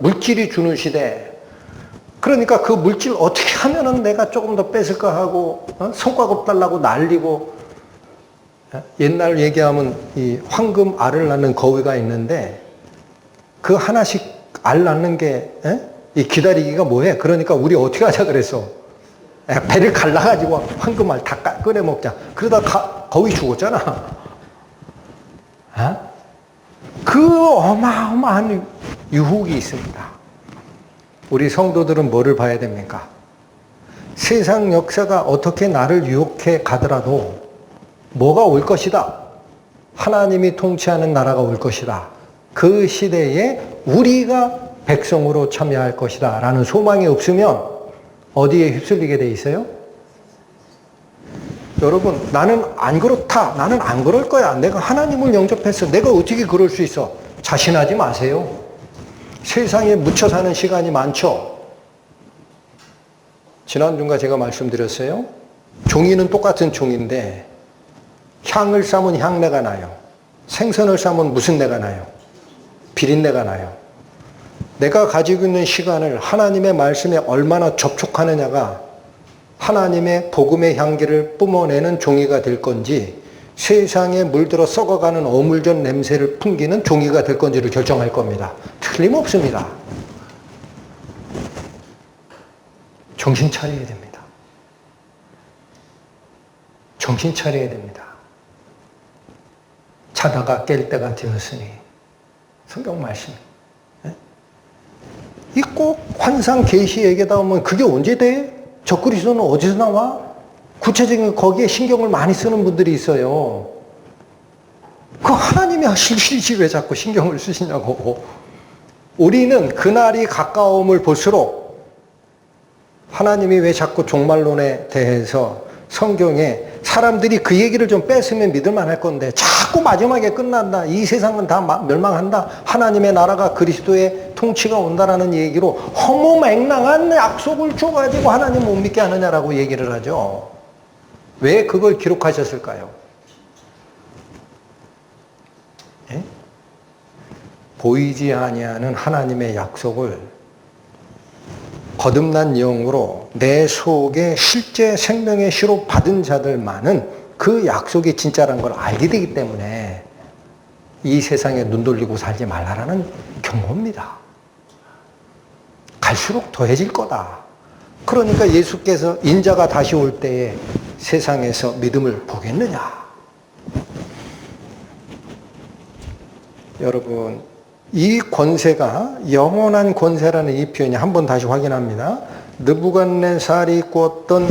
물질이 주는 시대. 그러니까 그 물질 어떻게 하면은 내가 조금 더 뺏을까 하고 성과급 달라고 날리고. 옛날 얘기하면 이 황금 알을 낳는 거위가 있는데 그 하나씩 알 낳는 게 이 기다리기가 뭐해? 그러니까 우리 어떻게 하자 그랬어? 배를 갈라가지고 황금 알 다 꺼내 먹자. 그러다 거위 죽었잖아. 그 어마어마한 유혹이 있습니다. 우리 성도들은 뭐를 봐야 됩니까? 세상 역사가 어떻게 나를 유혹해 가더라도 뭐가 올 것이다. 하나님이 통치하는 나라가 올 것이다. 그 시대에 우리가 백성으로 참여할 것이다 라는 소망이 없으면 어디에 휩쓸리게 돼 있어요? 여러분, 나는 안 그렇다. 나는 안 그럴 거야. 내가 하나님을 영접했어. 내가 어떻게 그럴 수 있어? 자신하지 마세요. 세상에 묻혀 사는 시간이 많죠. 지난주가 제가 말씀드렸어요. 종이는 똑같은 종인데 향을 싸면 향내가 나요. 생선을 싸면 무슨 내가 나요? 비린내가 나요. 내가 가지고 있는 시간을 하나님의 말씀에 얼마나 접촉하느냐가 하나님의 복음의 향기를 뿜어내는 종이가 될 건지 세상에 물들어 썩어가는 어물전 냄새를 풍기는 종이가 될 건지를 결정할 겁니다. 틀림없습니다. 정신 차려야 됩니다. 정신 차려야 됩니다. 자다가 깰 때가 되었으니. 성경 말씀. 이 꼭 환상 계시 얘기다 보면 그게 언제 돼? 저 그리스도는 어디서 나와? 구체적인 거기에 신경을 많이 쓰는 분들이 있어요. 그 하나님이 하실 일이지 왜 자꾸 신경을 쓰시냐고. 우리는 그날이 가까움을 볼수록 하나님이 왜 자꾸 종말론에 대해서 성경에 사람들이 그 얘기를 좀 뺐으면 믿을만 할 건데 자꾸 마지막에 끝난다. 이 세상은 다 멸망한다. 하나님의 나라가 그리스도의 통치가 온다라는 얘기로 허무맹랑한 약속을 줘가지고 하나님 못 믿게 하느냐라고 얘기를 하죠. 왜 그걸 기록하셨을까요? 예? 보이지 아니하는 하나님의 약속을 거듭난 영으로 내 속에 실제 생명의 시로 받은 자들만은 그 약속이 진짜라는 걸 알게 되기 때문에 이 세상에 눈 돌리고 살지 말라라는 경고입니다. 갈수록 더해질 거다. 그러니까 예수께서 인자가 다시 올 때에 세상에서 믿음을 보겠느냐. 여러분, 이 권세가 영원한 권세라는 이 표현이 한번 다시 확인합니다. 느부갓네살이 꾸었던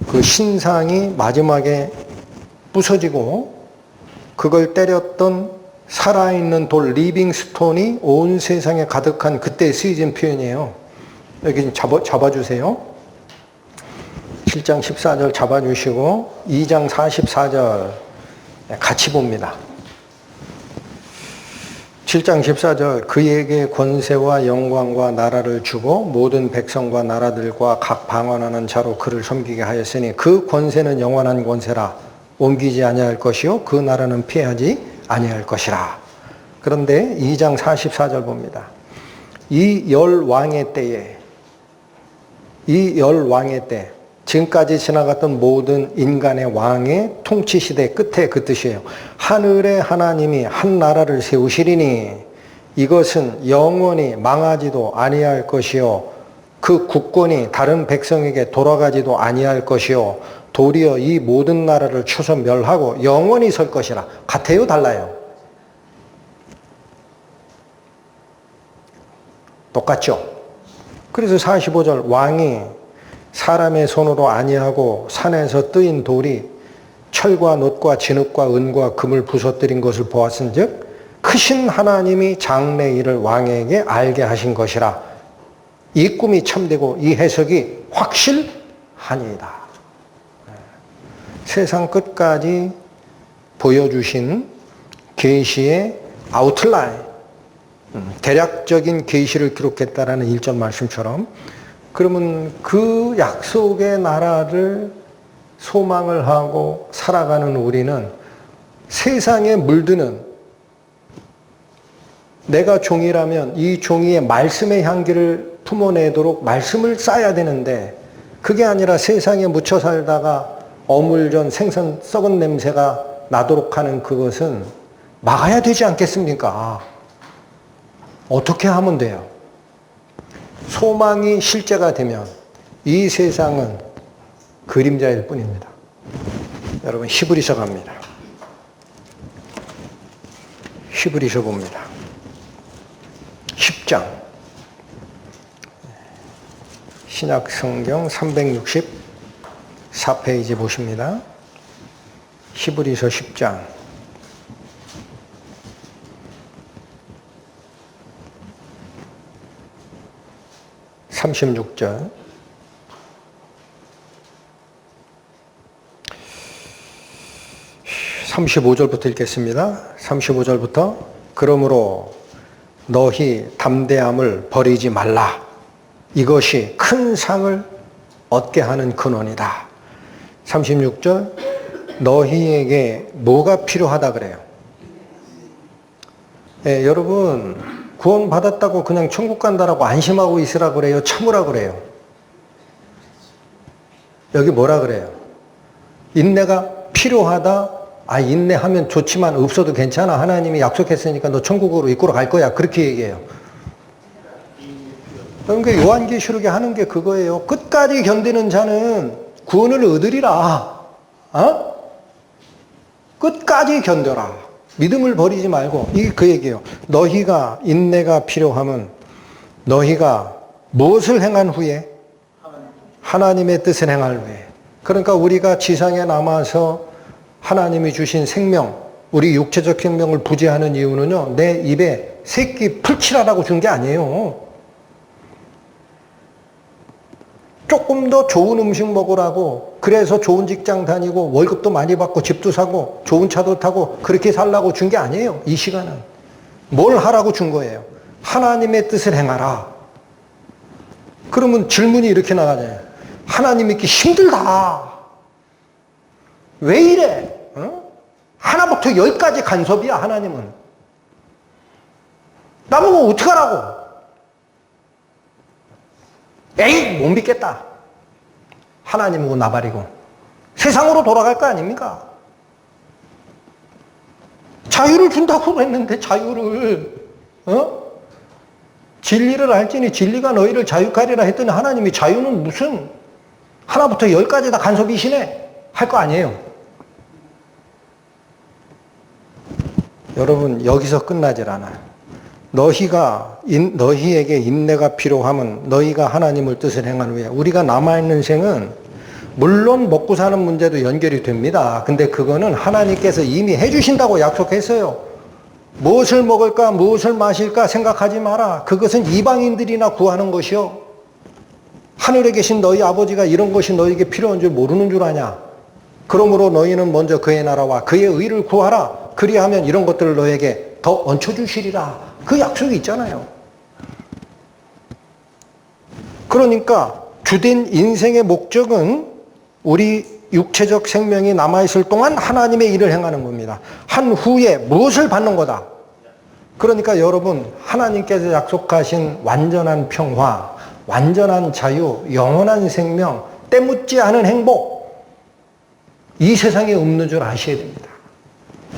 그 신상이 마지막에 부서지고 그걸 때렸던 살아있는 돌 리빙스톤이 온 세상에 가득한 그때 쓰여진 표현이에요. 여기 잡아주세요. 7장 14절 잡아주시고 2장 44절 같이 봅니다. 7장 14절 그에게 권세와 영광과 나라를 주고 모든 백성과 나라들과 각 방언하는 자로 그를 섬기게 하였으니 그 권세는 영원한 권세라 옮기지 아니할 것이요 그 나라는 피하지 아니할 것이라. 그런데 2장 44절 봅니다. 이 열 왕의 때에 지금까지 지나갔던 모든 인간의 왕의 통치 시대 끝에 그 뜻이에요. 하늘의 하나님이 한 나라를 세우시리니 이것은 영원히 망하지도 아니할 것이요 그 국권이 다른 백성에게 돌아가지도 아니할 것이요 도리어 이 모든 나라를 쳐서 멸하고 영원히 설 것이라. 같아요, 달라요? 똑같죠? 그래서 45절 왕이 사람의 손으로 아니하고 산에서 뜨인 돌이 철과 놋과 진흙과 은과 금을 부서뜨린 것을 보았은즉 크신 하나님이 장래 일을 왕에게 알게 하신 것이라. 이 꿈이 참되고 이 해석이 확실하니이다. 세상 끝까지 보여주신 계시의 아웃라인, 대략적인 계시를 기록했다라는 1절 말씀처럼, 그러면 그 약속의 나라를 소망을 하고 살아가는 우리는 세상에 물드는, 내가 종이라면 이 종이의 말씀의 향기를 품어내도록 말씀을 쌓아야 되는데, 그게 아니라 세상에 묻혀 살다가 어물전 생선 썩은 냄새가 나도록 하는 그것은 막아야 되지 않겠습니까? 어떻게 하면 돼요? 소망이 실제가 되면 이 세상은 그림자일 뿐입니다. 여러분, 히브리서 갑니다. 히브리서 봅니다. 10장. 신약 성경 364페이지 보십니다. 히브리서 10장. 36절. (35절부터) 읽겠습니다. 35절부터 그러므로 너희 담대함을 버리지 말라. 이것이 큰 상을 얻게 하는 근원이다. 36절. 너희에게 뭐가 필요하다 그래요? 예, 여러분, 구원 받았다고 그냥 천국 간다라고 안심하고 있으라 그래요? 참으라 그래요? 여기 뭐라 그래요? 인내가 필요하다. 아, 인내하면 좋지만 없어도 괜찮아. 하나님이 약속했으니까 너 천국으로 이끌어 갈 거야. 그렇게 얘기해요. 그러니까 요한계시록에 하는 게 그거예요. 끝까지 견디는 자는 구원을 얻으리라. 어? 끝까지 견뎌라. 믿음을 버리지 말고. 이게 그 얘기예요. 너희가 인내가 필요하면 너희가 무엇을 행한 후에? 하나님의 뜻을 행할 후에. 그러니까 우리가 지상에 남아서 하나님이 주신 생명, 우리 육체적 생명을 부재하는 이유는요, 내 입에 새끼 풀칠하라고 준 게 아니에요. 조금 더 좋은 음식 먹으라고, 그래서 좋은 직장 다니고 월급도 많이 받고 집도 사고 좋은 차도 타고 그렇게 살라고 준 게 아니에요. 이 시간은 뭘 하라고 준 거예요? 하나님의 뜻을 행하라. 그러면 질문이 이렇게 나가잖아요. 하나님 믿기 힘들다. 왜 이래? 어? 하나부터 10까지 간섭이야. 하나님은. 나보고 어떡하라고? 에이, 못 믿겠다. 하나님하고 나발이고 세상으로 돌아갈 거 아닙니까? 자유를 준다고 했는데 자유를, 진리를 알지니 진리가 너희를 자유케 하리라 했더니 하나님이 자유는 무슨 하나부터 10까지 다 간섭이시네 할 거 아니에요. 여러분, 여기서 끝나질 않아요. 너희에게 인내가 필요하면 너희가 하나님을 뜻을 행한 후에. 우리가 남아있는 생은 물론 먹고 사는 문제도 연결이 됩니다. 근데 그거는 하나님께서 이미 해주신다고 약속했어요. 무엇을 먹을까 무엇을 마실까 생각하지 마라. 그것은 이방인들이나 구하는 것이요, 하늘에 계신 너희 아버지가 이런 것이 너희에게 필요한 줄 모르는 줄 아냐. 그러므로 너희는 먼저 그의 나라와 그의 의를 구하라. 그리하면 이런 것들을 너에게 더 얹혀주시리라. 그 약속이 있잖아요. 그러니까 주된 인생의 목적은 우리 육체적 생명이 남아있을 동안 하나님의 일을 행하는 겁니다. 한 후에 무엇을 받는 거다. 그러니까 여러분, 하나님께서 약속하신 완전한 평화, 완전한 자유, 영원한 생명, 때묻지 않은 행복, 이 세상에 없는 줄 아셔야 됩니다.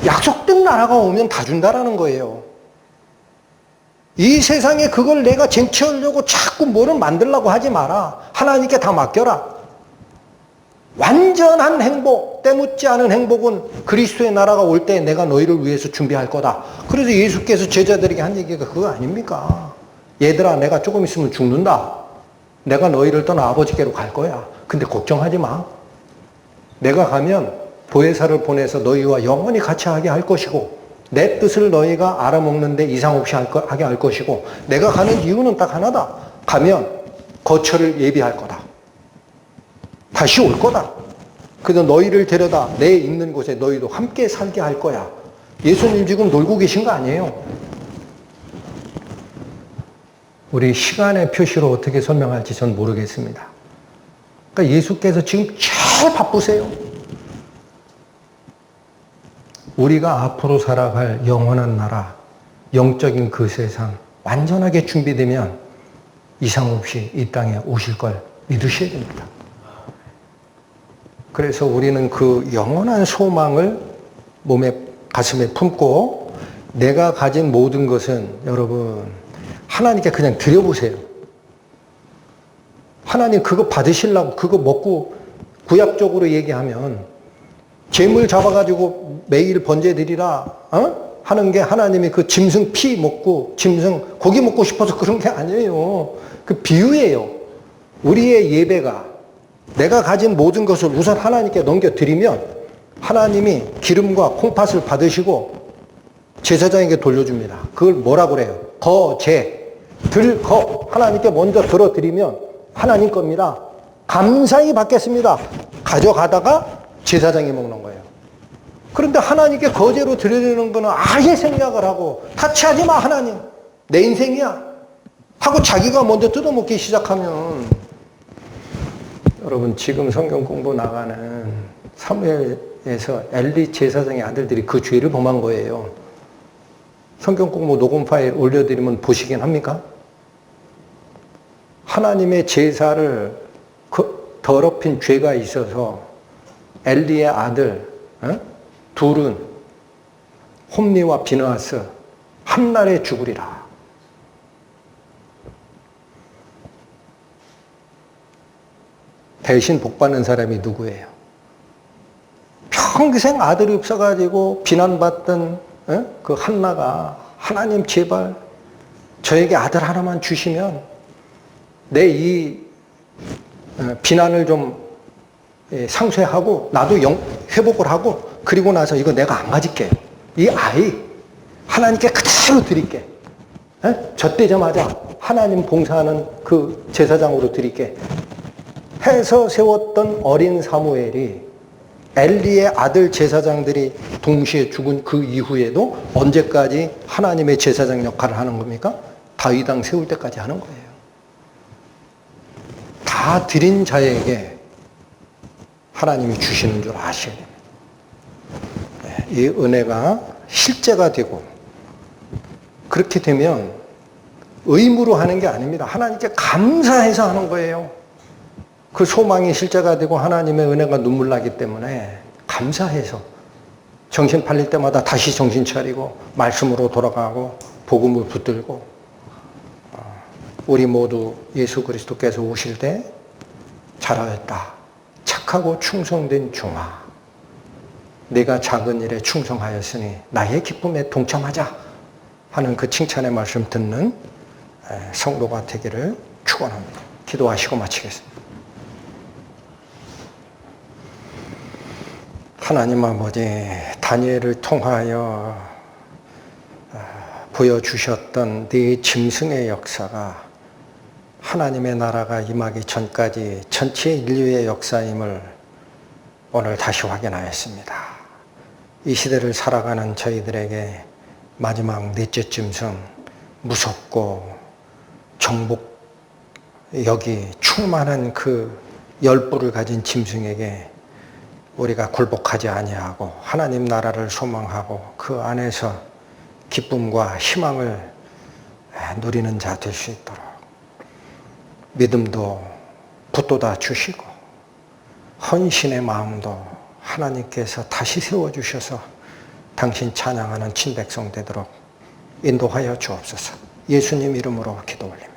약속된 나라가 오면 다 준다라는 거예요. 이 세상에 그걸 내가 쟁취하려고 자꾸 뭐를 만들려고 하지 마라. 하나님께 다 맡겨라. 완전한 행복, 때묻지 않은 행복은 그리스도의 나라가 올 때 내가 너희를 위해서 준비할 거다. 그래서 예수께서 제자들에게 한 얘기가 그거 아닙니까? 얘들아, 내가 조금 있으면 죽는다. 내가 너희를 떠나 아버지께로 갈 거야. 근데 걱정하지 마. 내가 가면 보혜사를 보내서 너희와 영원히 같이 하게 할 것이고 내 뜻을 너희가 알아먹는데 이상 없이 하게 할 것이고 내가 가는 이유는 딱 하나다. 가면 거처를 예비할 거다. 다시 올 거다. 그래서 너희를 데려다 내 있는 곳에 너희도 함께 살게 할 거야. 예수님 지금 놀고 계신 거 아니에요. 우리 시간의 표시로 어떻게 설명할지 전 모르겠습니다. 그러니까 예수께서 지금 제일 바쁘세요. 우리가 앞으로 살아갈 영원한 나라, 영적인 그 세상 완전하게 준비되면 이상 없이 이 땅에 오실 걸 믿으셔야 됩니다. 그래서 우리는 그 영원한 소망을 몸에, 가슴에 품고 내가 가진 모든 것은 여러분 하나님께 그냥 드려보세요. 하나님 그거 받으시려고 그거 먹고 구약적으로 얘기하면 재물 잡아가지고 매일 번제드리라 하는 게 하나님이 그 짐승 피 먹고 짐승 고기 먹고 싶어서 그런 게 아니에요. 그 비유예요. 우리의 예배가 내가 가진 모든 것을 우선 하나님께 넘겨드리면 하나님이 기름과 콩팥을 받으시고 제사장에게 돌려줍니다. 그걸 뭐라고 그래요? 들거 하나님께 먼저 들어드리면 하나님 겁니다. 감사히 받겠습니다. 가져가다가 제사장이 먹는 거예요. 그런데 하나님께 거제로 드리는 거는 아예 생략을 하고 타치하지 마 하나님. 내 인생이야. 하고 자기가 먼저 뜯어먹기 시작하면 여러분 지금 성경 공부 나가는 사무엘에서 엘리 제사장의 아들들이 그 죄를 범한 거예요. 성경 공부 녹음 파일 올려드리면 보시긴 합니까? 하나님의 제사를 더럽힌 죄가 있어서 엘리의 아들 둘은 홈리와 비느하스 한 날에 죽으리라. 대신 복받는 사람이 누구예요? 평생 아들이 없어가지고 비난받던 그 한나가 하나님 제발 저에게 아들 하나만 주시면 내 이 비난을 좀 상쇄하고 나도 회복을 하고 그리고 나서 이거 내가 안 가질게. 이 아이 하나님께 그대로 드릴게. 젖되자마자 하나님 봉사하는 그 제사장으로 드릴게. 해서 세웠던 어린 사무엘이 엘리의 아들 제사장들이 동시에 죽은 그 이후에도 언제까지 하나님의 제사장 역할을 하는 겁니까? 다윗 왕 세울 때까지 하는 거예요. 다 드린 자에게 하나님이 주시는 줄 아셔야 됩니다. 이 은혜가 실제가 되고 그렇게 되면 의무로 하는 게 아닙니다. 하나님께 감사해서 하는 거예요. 그 소망이 실제가 되고 하나님의 은혜가 눈물 나기 때문에 감사해서 정신 팔릴 때마다 다시 정신 차리고 말씀으로 돌아가고 복음을 붙들고 우리 모두 예수 그리스도께서 오실 때 잘하였다. 착하고 충성된 종아. 네가 작은 일에 충성하였으니 나의 기쁨에 동참하자 하는 그 칭찬의 말씀 듣는 성도가 되기를 축원합니다. 기도하시고 마치겠습니다. 하나님 아버지, 다니엘을 통하여 보여주셨던 네 짐승의 역사가 하나님의 나라가 임하기 전까지 전체 인류의 역사임을 오늘 다시 확인하였습니다. 이 시대를 살아가는 저희들에게 마지막 넷째 짐승, 무섭고 정복력이 충만한 그 열불을 가진 짐승에게 우리가 굴복하지 아니하고 하나님 나라를 소망하고 그 안에서 기쁨과 희망을 누리는 자 될 수 있도록 믿음도 붙돋아 주시고 헌신의 마음도 하나님께서 다시 세워주셔서 당신 찬양하는 친백성 되도록 인도하여 주옵소서. 예수님 이름으로 기도 올립니다.